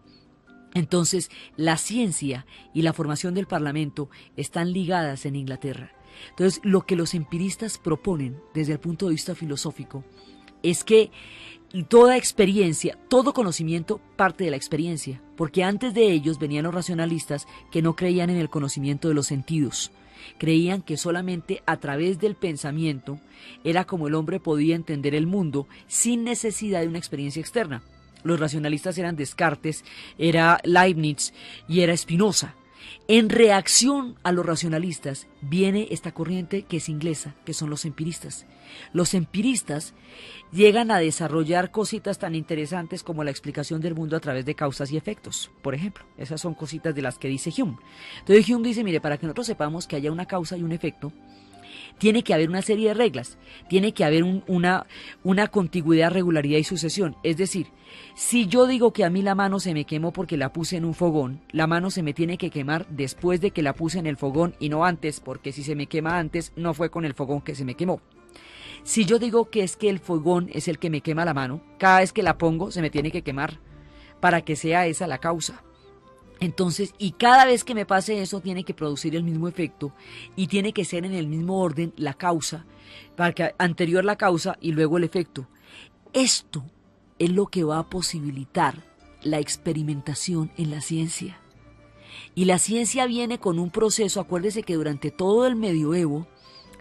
Entonces, la ciencia y la formación del Parlamento están ligadas en Inglaterra. Entonces, lo que los empiristas proponen desde el punto de vista filosófico es que toda experiencia, todo conocimiento parte de la experiencia, porque antes de ellos venían los racionalistas que no creían en el conocimiento de los sentidos. Creían que solamente a través del pensamiento era como el hombre podía entender el mundo sin necesidad de una experiencia externa. Los racionalistas eran Descartes, era Leibniz y era Spinoza. En reacción a los racionalistas viene esta corriente que es inglesa, que son los empiristas. Los empiristas llegan a desarrollar cositas tan interesantes como la explicación del mundo a través de causas y efectos, por ejemplo. Esas son cositas de las que dice Hume. Entonces Hume dice, mire, para que nosotros sepamos que haya una causa y un efecto, tiene que haber una serie de reglas, tiene que haber una contigüidad, regularidad y sucesión. Es decir, si yo digo que a mí la mano se me quemó porque la puse en un fogón, la mano se me tiene que quemar después de que la puse en el fogón y no antes, porque si se me quema antes, no fue con el fogón que se me quemó. Si yo digo que es que el fogón es el que me quema la mano, cada vez que la pongo se me tiene que quemar para que sea esa la causa. Entonces, y cada vez que me pase eso tiene que producir el mismo efecto y tiene que ser en el mismo orden la causa, para que anterior la causa y luego el efecto. Esto es lo que va a posibilitar la experimentación en la ciencia. Y la ciencia viene con un proceso, acuérdese que durante todo el medioevo,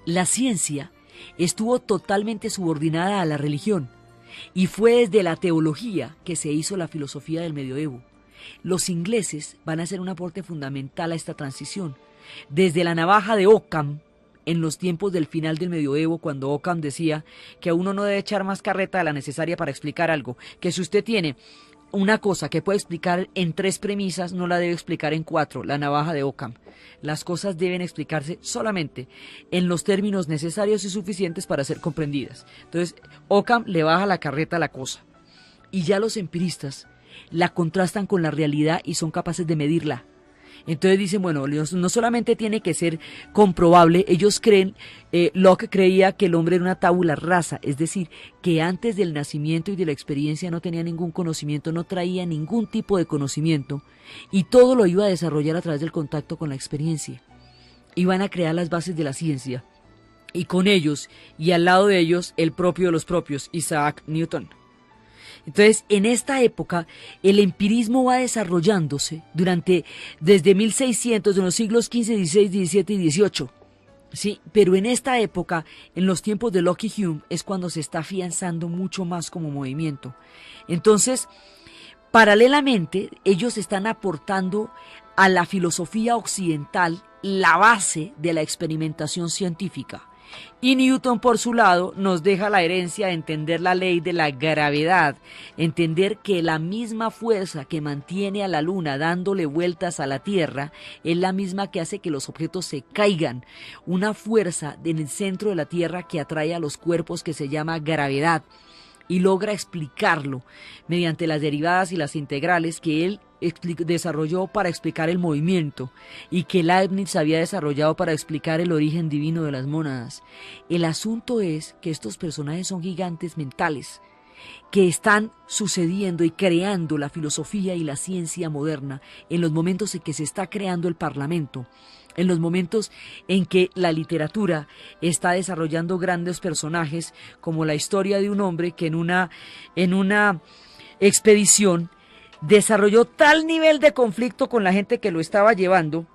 la ciencia estuvo totalmente subordinada a la religión y fue desde la teología que se hizo la filosofía del medioevo. Los ingleses van a hacer un aporte fundamental a esta transición. Desde la navaja de Occam, en los tiempos del final del medioevo, cuando Occam decía que uno no debe echar más carreta de la necesaria para explicar algo, que si usted tiene una cosa que puede explicar en 3 premisas, no la debe explicar en 4, la navaja de Occam. Las cosas deben explicarse solamente en los términos necesarios y suficientes para ser comprendidas. Entonces, Occam le baja la carreta a la cosa. Y ya los empiristas la contrastan con la realidad y son capaces de medirla. Entonces dicen, bueno, no solamente tiene que ser comprobable, ellos creen, Locke creía que el hombre era una tabula rasa, es decir, que antes del nacimiento y de la experiencia no tenía ningún conocimiento, no traía ningún tipo de conocimiento, y todo lo iba a desarrollar a través del contacto con la experiencia. Iban a crear las bases de la ciencia, y con ellos, y al lado de ellos, el propio de los propios, Isaac Newton. Entonces, en esta época, el empirismo va desarrollándose desde 1600, en los siglos XV, XVI, XVII y XVIII. Sí, pero en esta época, en los tiempos de Locke y Hume, es cuando se está afianzando mucho más como movimiento. Entonces, paralelamente, ellos están aportando a la filosofía occidental la base de la experimentación científica. Y Newton, por su lado, nos deja la herencia de entender la ley de la gravedad, entender que la misma fuerza que mantiene a la luna dándole vueltas a la Tierra es la misma que hace que los objetos se caigan, una fuerza en el centro de la Tierra que atrae a los cuerpos que se llama gravedad, y logra explicarlo mediante las derivadas y las integrales que él desarrolló para explicar el movimiento y que Leibniz había desarrollado para explicar el origen divino de las mónadas. El asunto es que estos personajes son gigantes mentales que están sucediendo y creando la filosofía y la ciencia moderna en los momentos en que se está creando el Parlamento, en los momentos en que la literatura está desarrollando grandes personajes, como la historia de un hombre que en una expedición desarrolló tal nivel de conflicto con la gente que lo estaba llevando,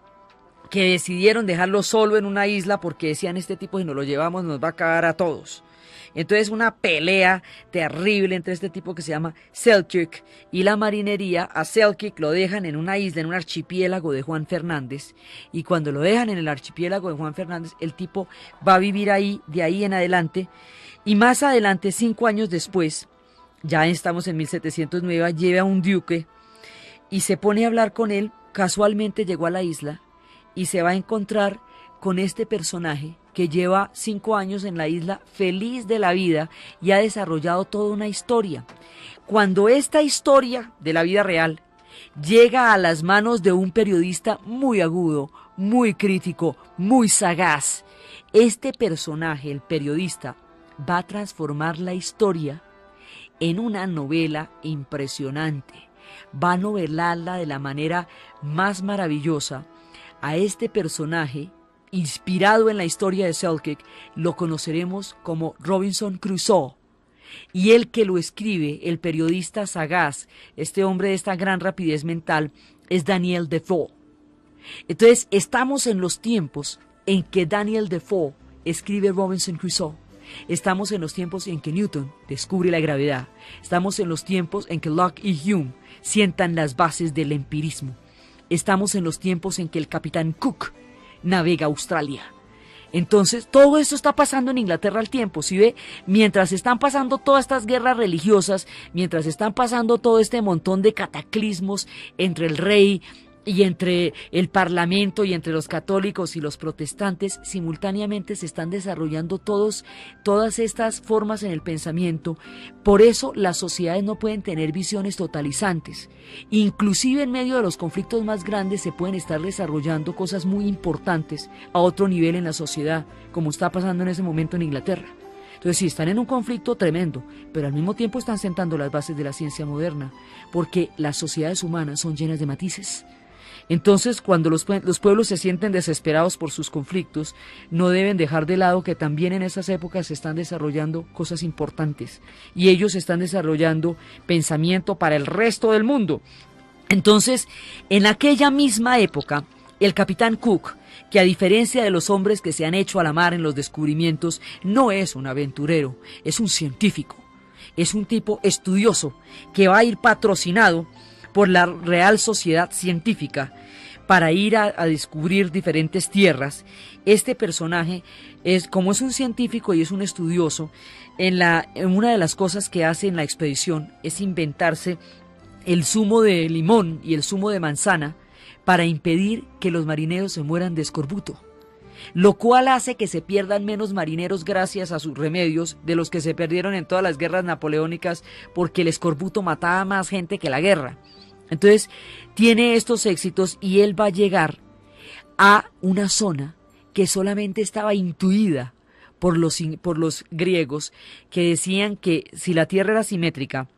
que decidieron dejarlo solo en una isla porque decían, este tipo si nos lo llevamos nos va a cagar a todos. Entonces una pelea terrible entre este tipo que se llama Selkirk y la marinería. A Selkirk lo dejan en una isla, en un archipiélago de Juan Fernández, y cuando lo dejan en el archipiélago de Juan Fernández, el tipo va a vivir ahí, de ahí en adelante, y más adelante, 5 años después, ya estamos en 1709, lleva a un duque y se pone a hablar con él. Casualmente llegó a la isla y se va a encontrar con este personaje que lleva 5 años en la isla feliz de la vida y ha desarrollado toda una historia. Cuando esta historia de la vida real llega a las manos de un periodista muy agudo, muy crítico, muy sagaz, este personaje, el periodista, va a transformar la historia en una novela impresionante. Va a novelarla de la manera más maravillosa. A este personaje, inspirado en la historia de Selkirk, lo conoceremos como Robinson Crusoe. Y el que lo escribe, el periodista sagaz, este hombre de esta gran rapidez mental, es Daniel Defoe. Entonces, estamos en los tiempos en que Daniel Defoe escribe Robinson Crusoe. Estamos en los tiempos en que Newton descubre la gravedad. Estamos en los tiempos en que Locke y Hume sientan las bases del empirismo. Estamos en los tiempos en que el capitán Cook navega a Australia. Entonces, todo esto está pasando en Inglaterra al tiempo, ¿sí ve? Mientras están pasando todas estas guerras religiosas, mientras están pasando todo este montón de cataclismos entre el rey y entre el parlamento y entre los católicos y los protestantes, simultáneamente se están desarrollando todas estas formas en el pensamiento. Por eso las sociedades no pueden tener visiones totalizantes. Inclusive en medio de los conflictos más grandes se pueden estar desarrollando cosas muy importantes a otro nivel en la sociedad, como está pasando en ese momento en Inglaterra. Entonces sí, están en un conflicto tremendo, pero al mismo tiempo están sentando las bases de la ciencia moderna, porque las sociedades humanas son llenas de matices. Entonces, cuando los pueblos se sienten desesperados por sus conflictos, no deben dejar de lado que también en esas épocas se están desarrollando cosas importantes y ellos están desarrollando pensamiento para el resto del mundo. Entonces, en aquella misma época, el capitán Cook, que a diferencia de los hombres que se han hecho a la mar en los descubrimientos, no es un aventurero, es un científico, es un tipo estudioso que va a ir patrocinado por la Real Sociedad Científica para ir a descubrir diferentes tierras. Este personaje, como es un científico y es un estudioso, en una de las cosas que hace en la expedición es inventarse el zumo de limón y el zumo de manzana para impedir que los marineros se mueran de escorbuto, lo cual hace que se pierdan menos marineros gracias a sus remedios de los que se perdieron en todas las guerras napoleónicas, porque el escorbuto mataba más gente que la guerra. Entonces, tiene estos éxitos y él va a llegar a una zona que solamente estaba intuida por los griegos, que decían que si la Tierra era simétrica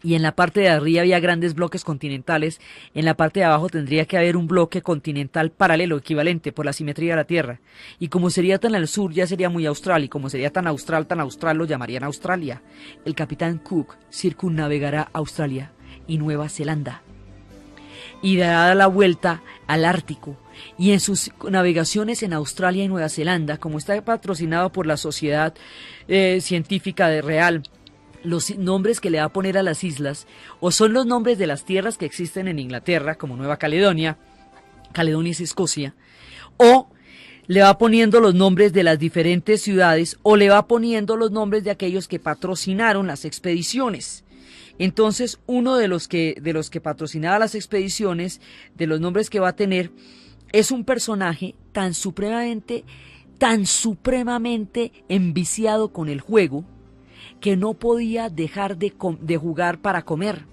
y en la parte de arriba había grandes bloques continentales, en la parte de abajo tendría que haber un bloque continental paralelo, equivalente, por la simetría de la Tierra. Y como sería tan al sur, ya sería muy austral, y como sería tan austral, lo llamarían Australia. El capitán Cook circunnavegará Australia y Nueva Zelanda y dará la vuelta al Ártico, y en sus navegaciones en Australia y Nueva Zelanda, como está patrocinado por la Sociedad Científica de Real, los nombres que le va a poner a las islas o son los nombres de las tierras que existen en Inglaterra, como Nueva Caledonia, Caledonia es Escocia, o le va poniendo los nombres de las diferentes ciudades, o le va poniendo los nombres de aquellos que patrocinaron las expediciones. Entonces, uno de los que patrocinaba las expediciones, de los nombres que va a tener, es un personaje tan supremamente enviciado con el juego, que no podía dejar de jugar para comer.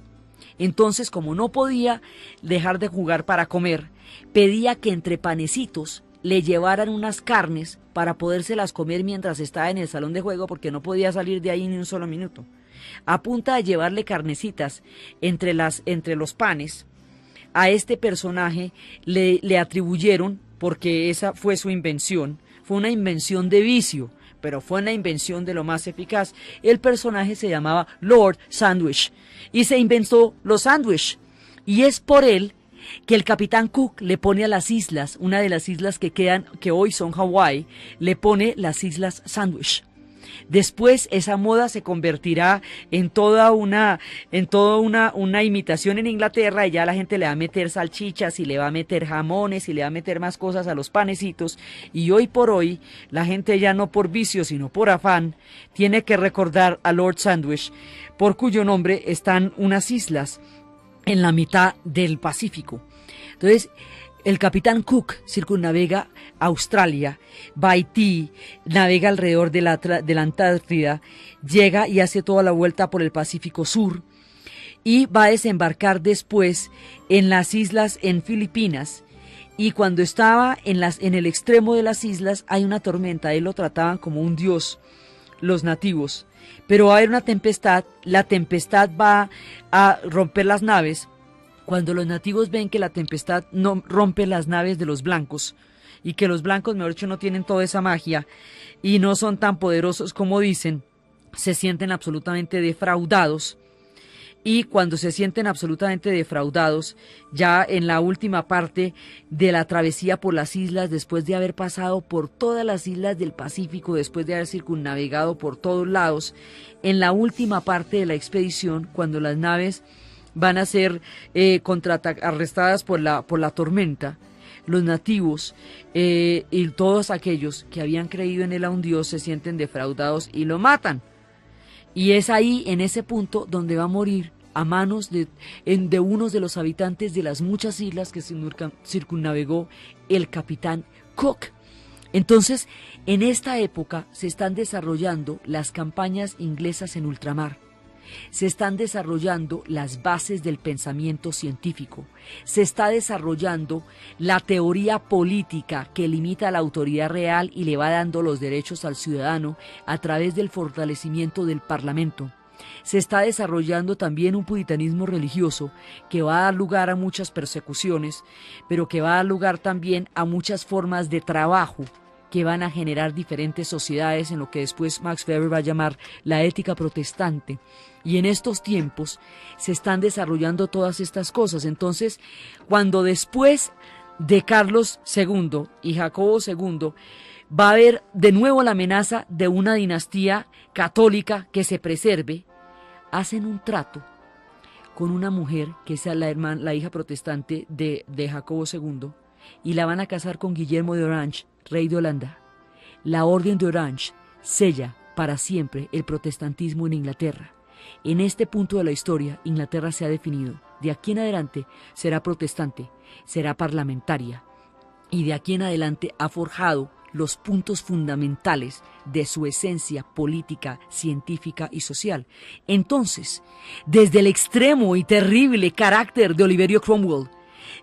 Entonces, como no podía dejar de jugar para comer, pedía que entre panecitos le llevaran unas carnes para podérselas comer mientras estaba en el salón de juego, porque no podía salir de ahí ni un solo minuto. A punta de llevarle carnecitas entre los panes, a este personaje le atribuyeron, porque esa fue su invención, fue una invención de vicio, pero fue una invención de lo más eficaz. El personaje se llamaba Lord Sandwich y se inventó los sándwiches, y es por él que el capitán Cook le pone a las islas, una de las islas que quedan, que hoy son Hawái, le pone las islas Sandwich. Después esa moda se convertirá en toda una imitación en Inglaterra, y ya la gente le va a meter salchichas y le va a meter jamones y le va a meter más cosas a los panecitos, y hoy por hoy la gente, ya no por vicio sino por afán, tiene que recordar a Lord Sandwich, por cuyo nombre están unas islas. en la mitad del Pacífico. Entonces, el capitán Cook circunnavega Australia, va a Haití, navega alrededor de la Antártida, llega y hace toda la vuelta por el Pacífico Sur y va a desembarcar después en las islas en Filipinas. Y cuando estaba en el extremo de las islas hay una tormenta, él lo trataban como un dios, los nativos. Pero va a haber una tempestad, la tempestad va a romper las naves. Cuando los nativos ven que la tempestad no rompe las naves de los blancos y que los blancos, mejor dicho, no tienen toda esa magia y no son tan poderosos como dicen, se sienten absolutamente defraudados. Y cuando se sienten absolutamente defraudados, ya en la última parte de la travesía por las islas, después de haber pasado por todas las islas del Pacífico, después de haber circunnavegado por todos lados, en la última parte de la expedición, cuando las naves van a ser arrestadas por la tormenta, los nativos y todos aquellos que habían creído en él a un dios se sienten defraudados y lo matan. Y es ahí, en ese punto, donde va a morir a manos de unos de los habitantes de las muchas islas que circunnavegó el capitán Cook. Entonces, en esta época se están desarrollando las campañas inglesas en ultramar. Se están desarrollando las bases del pensamiento científico, se está desarrollando la teoría política que limita la autoridad real y le va dando los derechos al ciudadano a través del fortalecimiento del Parlamento. Se está desarrollando también un puritanismo religioso que va a dar lugar a muchas persecuciones, pero que va a dar lugar también a muchas formas de trabajo que van a generar diferentes sociedades en lo que después Max Weber va a llamar la ética protestante. Y en estos tiempos se están desarrollando todas estas cosas. Entonces, cuando después de Carlos II y Jacobo II va a haber de nuevo la amenaza de una dinastía católica que se preserve, hacen un trato con una mujer que es la hija protestante de Jacobo II, y la van a casar con Guillermo de Orange, rey de Holanda. La Orden de Orange sella para siempre el protestantismo en Inglaterra. En este punto de la historia, Inglaterra se ha definido. De aquí en adelante será protestante, será parlamentaria, y de aquí en adelante ha forjado los puntos fundamentales de su esencia política, científica y social. Entonces, desde el extremo y terrible carácter de Oliverio Cromwell,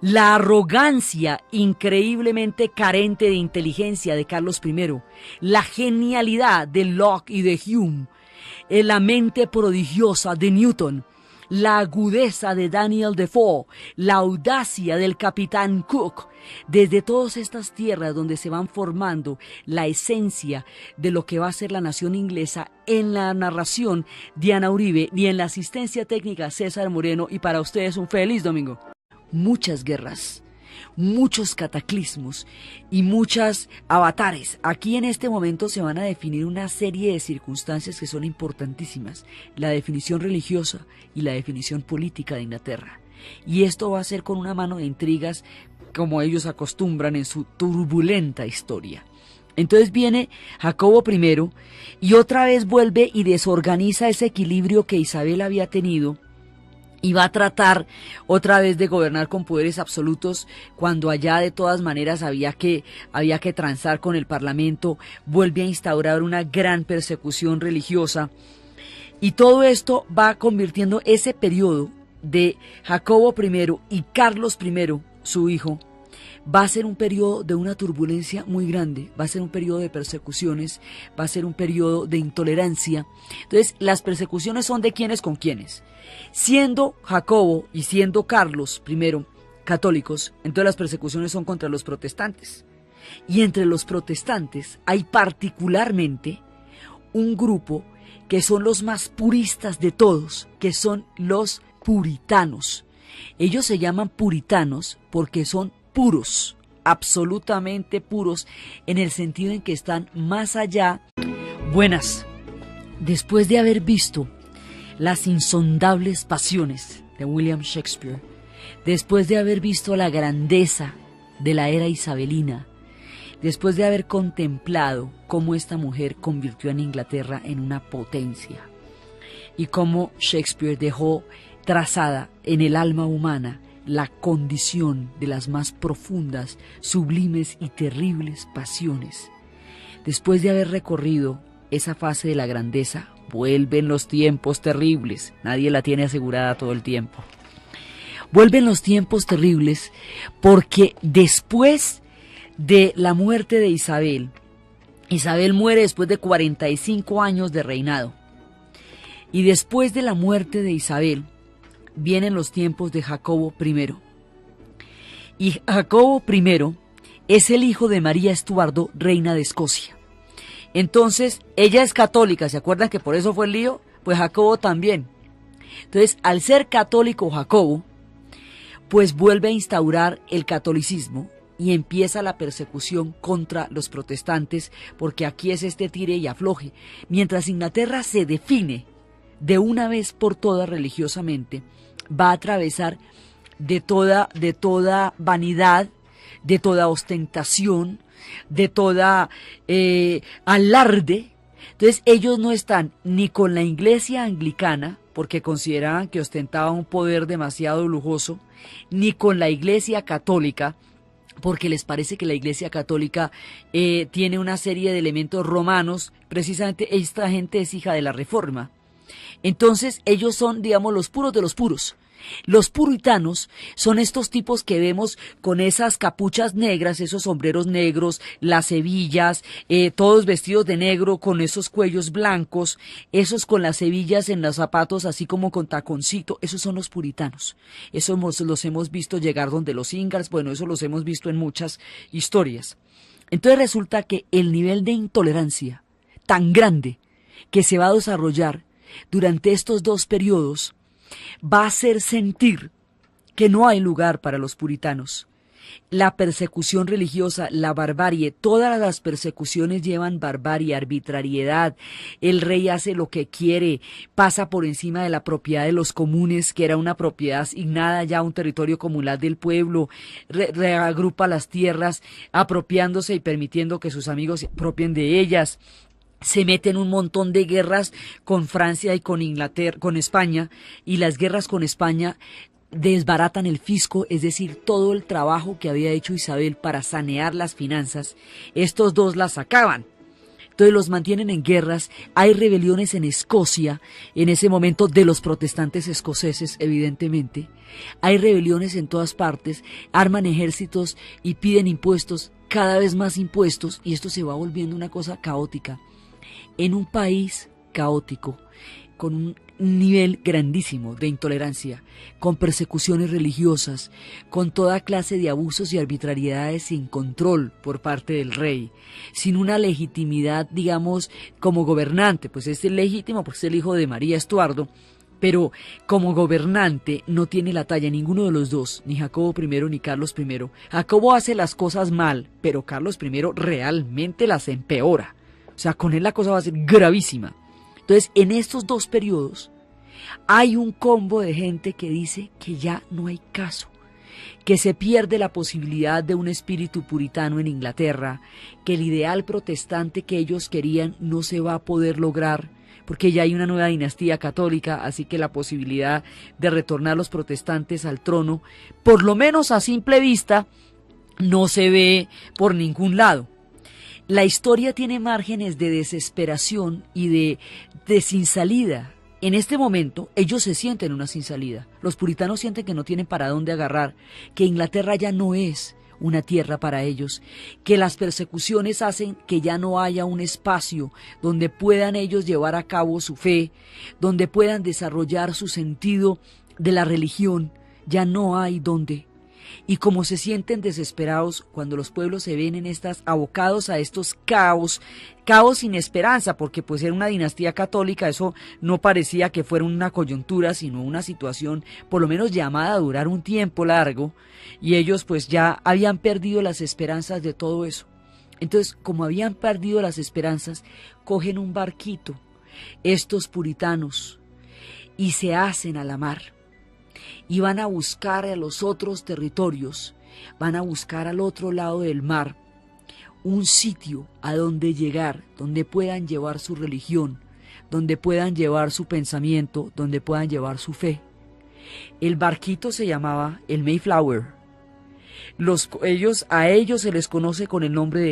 la arrogancia increíblemente carente de inteligencia de Carlos I, la genialidad de Locke y de Hume, la mente prodigiosa de Newton, la agudeza de Daniel Defoe, la audacia del capitán Cook, desde todas estas tierras donde se van formando la esencia de lo que va a ser la nación inglesa, en la narración Diana Uribe y en la asistencia técnica César Moreno, y para ustedes un feliz domingo. Muchas guerras, muchos cataclismos y muchas avatares. Aquí en este momento se van a definir una serie de circunstancias que son importantísimas: la definición religiosa y la definición política de Inglaterra. Y esto va a ser con una mano de intrigas, como ellos acostumbran en su turbulenta historia. Entonces viene Jacobo I y otra vez vuelve y desorganiza ese equilibrio que Isabel había tenido, y va a tratar otra vez de gobernar con poderes absolutos, cuando allá de todas maneras había que transar con el Parlamento. Vuelve a instaurar una gran persecución religiosa, y todo esto va convirtiendo ese periodo de Jacobo I y Carlos I, su hijo, va a ser un periodo de una turbulencia muy grande, va a ser un periodo de persecuciones, va a ser un periodo de intolerancia. Entonces, las persecuciones son de quiénes con quiénes. Siendo Jacobo y siendo Carlos I católicos, entonces las persecuciones son contra los protestantes. Y entre los protestantes hay particularmente un grupo que son los más puristas de todos, que son los puritanos. Ellos se llaman puritanos porque son puros, absolutamente puros, en el sentido en que están más allá. Buenas. Después de haber visto las insondables pasiones de William Shakespeare, después de haber visto la grandeza de la era isabelina, después de haber contemplado cómo esta mujer convirtió a Inglaterra en una potencia y cómo Shakespeare dejó trazada en el alma humana la condición de las más profundas, sublimes y terribles pasiones. Después de haber recorrido esa fase de la grandeza, vuelven los tiempos terribles. Nadie la tiene asegurada todo el tiempo. Vuelven los tiempos terribles porque después de la muerte de Isabel, Isabel muere después de 45 años de reinado. Y después de la muerte de Isabel, vienen los tiempos de Jacobo I. Y Jacobo I es el hijo de María Estuardo, reina de Escocia. Entonces, ella es católica, ¿se acuerdan que por eso fue el lío? Pues Jacobo también. Entonces, al ser católico Jacobo, pues vuelve a instaurar el catolicismo y empieza la persecución contra los protestantes, porque aquí es este tire y afloje. Mientras Inglaterra se define de una vez por todas religiosamente, va a atravesar de toda vanidad, de toda ostentación, de toda alarde. Entonces ellos no están ni con la iglesia anglicana, porque consideraban que ostentaba un poder demasiado lujoso, ni con la iglesia católica, porque les parece que la iglesia católica tiene una serie de elementos romanos. Precisamente esta gente es hija de la Reforma. Entonces ellos son, digamos, los puros de los puros. Los puritanos son estos tipos que vemos con esas capuchas negras, esos sombreros negros, las hebillas, todos vestidos de negro con esos cuellos blancos, esos con las hebillas en los zapatos así como con taconcito. Esos son los puritanos. Esos los hemos visto llegar donde los Ingalls, bueno, eso los hemos visto en muchas historias. Entonces resulta que el nivel de intolerancia tan grande que se va a desarrollar durante estos dos periodos va a hacer sentir que no hay lugar para los puritanos. La persecución religiosa, la barbarie, todas las persecuciones llevan barbarie, arbitrariedad. El rey hace lo que quiere, pasa por encima de la propiedad de los comunes, que era una propiedad asignada ya a un territorio comunal del pueblo, reagrupa las tierras, apropiándose y permitiendo que sus amigos se apropien de ellas. Se mete en un montón de guerras con Francia y con Inglaterra, con España, y las guerras con España desbaratan el fisco, es decir, todo el trabajo que había hecho Isabel para sanear las finanzas. Estos dos las acaban. Entonces los mantienen en guerras. Hay rebeliones en Escocia, en ese momento de los protestantes escoceses, evidentemente. Hay rebeliones en todas partes, arman ejércitos y piden impuestos, cada vez más impuestos, y esto se va volviendo una cosa caótica. En un país caótico, con un nivel grandísimo de intolerancia, con persecuciones religiosas, con toda clase de abusos y arbitrariedades sin control por parte del rey, sin una legitimidad, digamos, como gobernante, pues es legítimo porque es el hijo de María Estuardo, pero como gobernante no tiene la talla ninguno de los dos, ni Jacobo I ni Carlos I. Jacobo hace las cosas mal, pero Carlos I realmente las empeora. O sea, con él la cosa va a ser gravísima. Entonces, en estos dos periodos, hay un combo de gente que dice que ya no hay caso, que se pierde la posibilidad de un espíritu puritano en Inglaterra, que el ideal protestante que ellos querían no se va a poder lograr, porque ya hay una nueva dinastía católica, así que la posibilidad de retornar los protestantes al trono, por lo menos a simple vista, no se ve por ningún lado. La historia tiene márgenes de desesperación y de sin salida. En este momento, ellos se sienten una sin salida. Los puritanos sienten que no tienen para dónde agarrar, que Inglaterra ya no es una tierra para ellos, que las persecuciones hacen que ya no haya un espacio donde puedan ellos llevar a cabo su fe, donde puedan desarrollar su sentido de la religión. Ya no hay donde. Y como se sienten desesperados cuando los pueblos se ven en abocados a estos caos sin esperanza, porque pues era una dinastía católica, eso no parecía que fuera una coyuntura, sino una situación por lo menos llamada a durar un tiempo largo, y ellos pues ya habían perdido las esperanzas de todo eso. Entonces, como habían perdido las esperanzas, cogen un barquito, estos puritanos, y se hacen a la mar. Y van a buscar a los otros territorios, van a buscar al otro lado del mar, un sitio a donde llegar, donde puedan llevar su religión, donde puedan llevar su pensamiento, donde puedan llevar su fe. El barquito se llamaba el Mayflower. A ellos se les conoce con el nombre de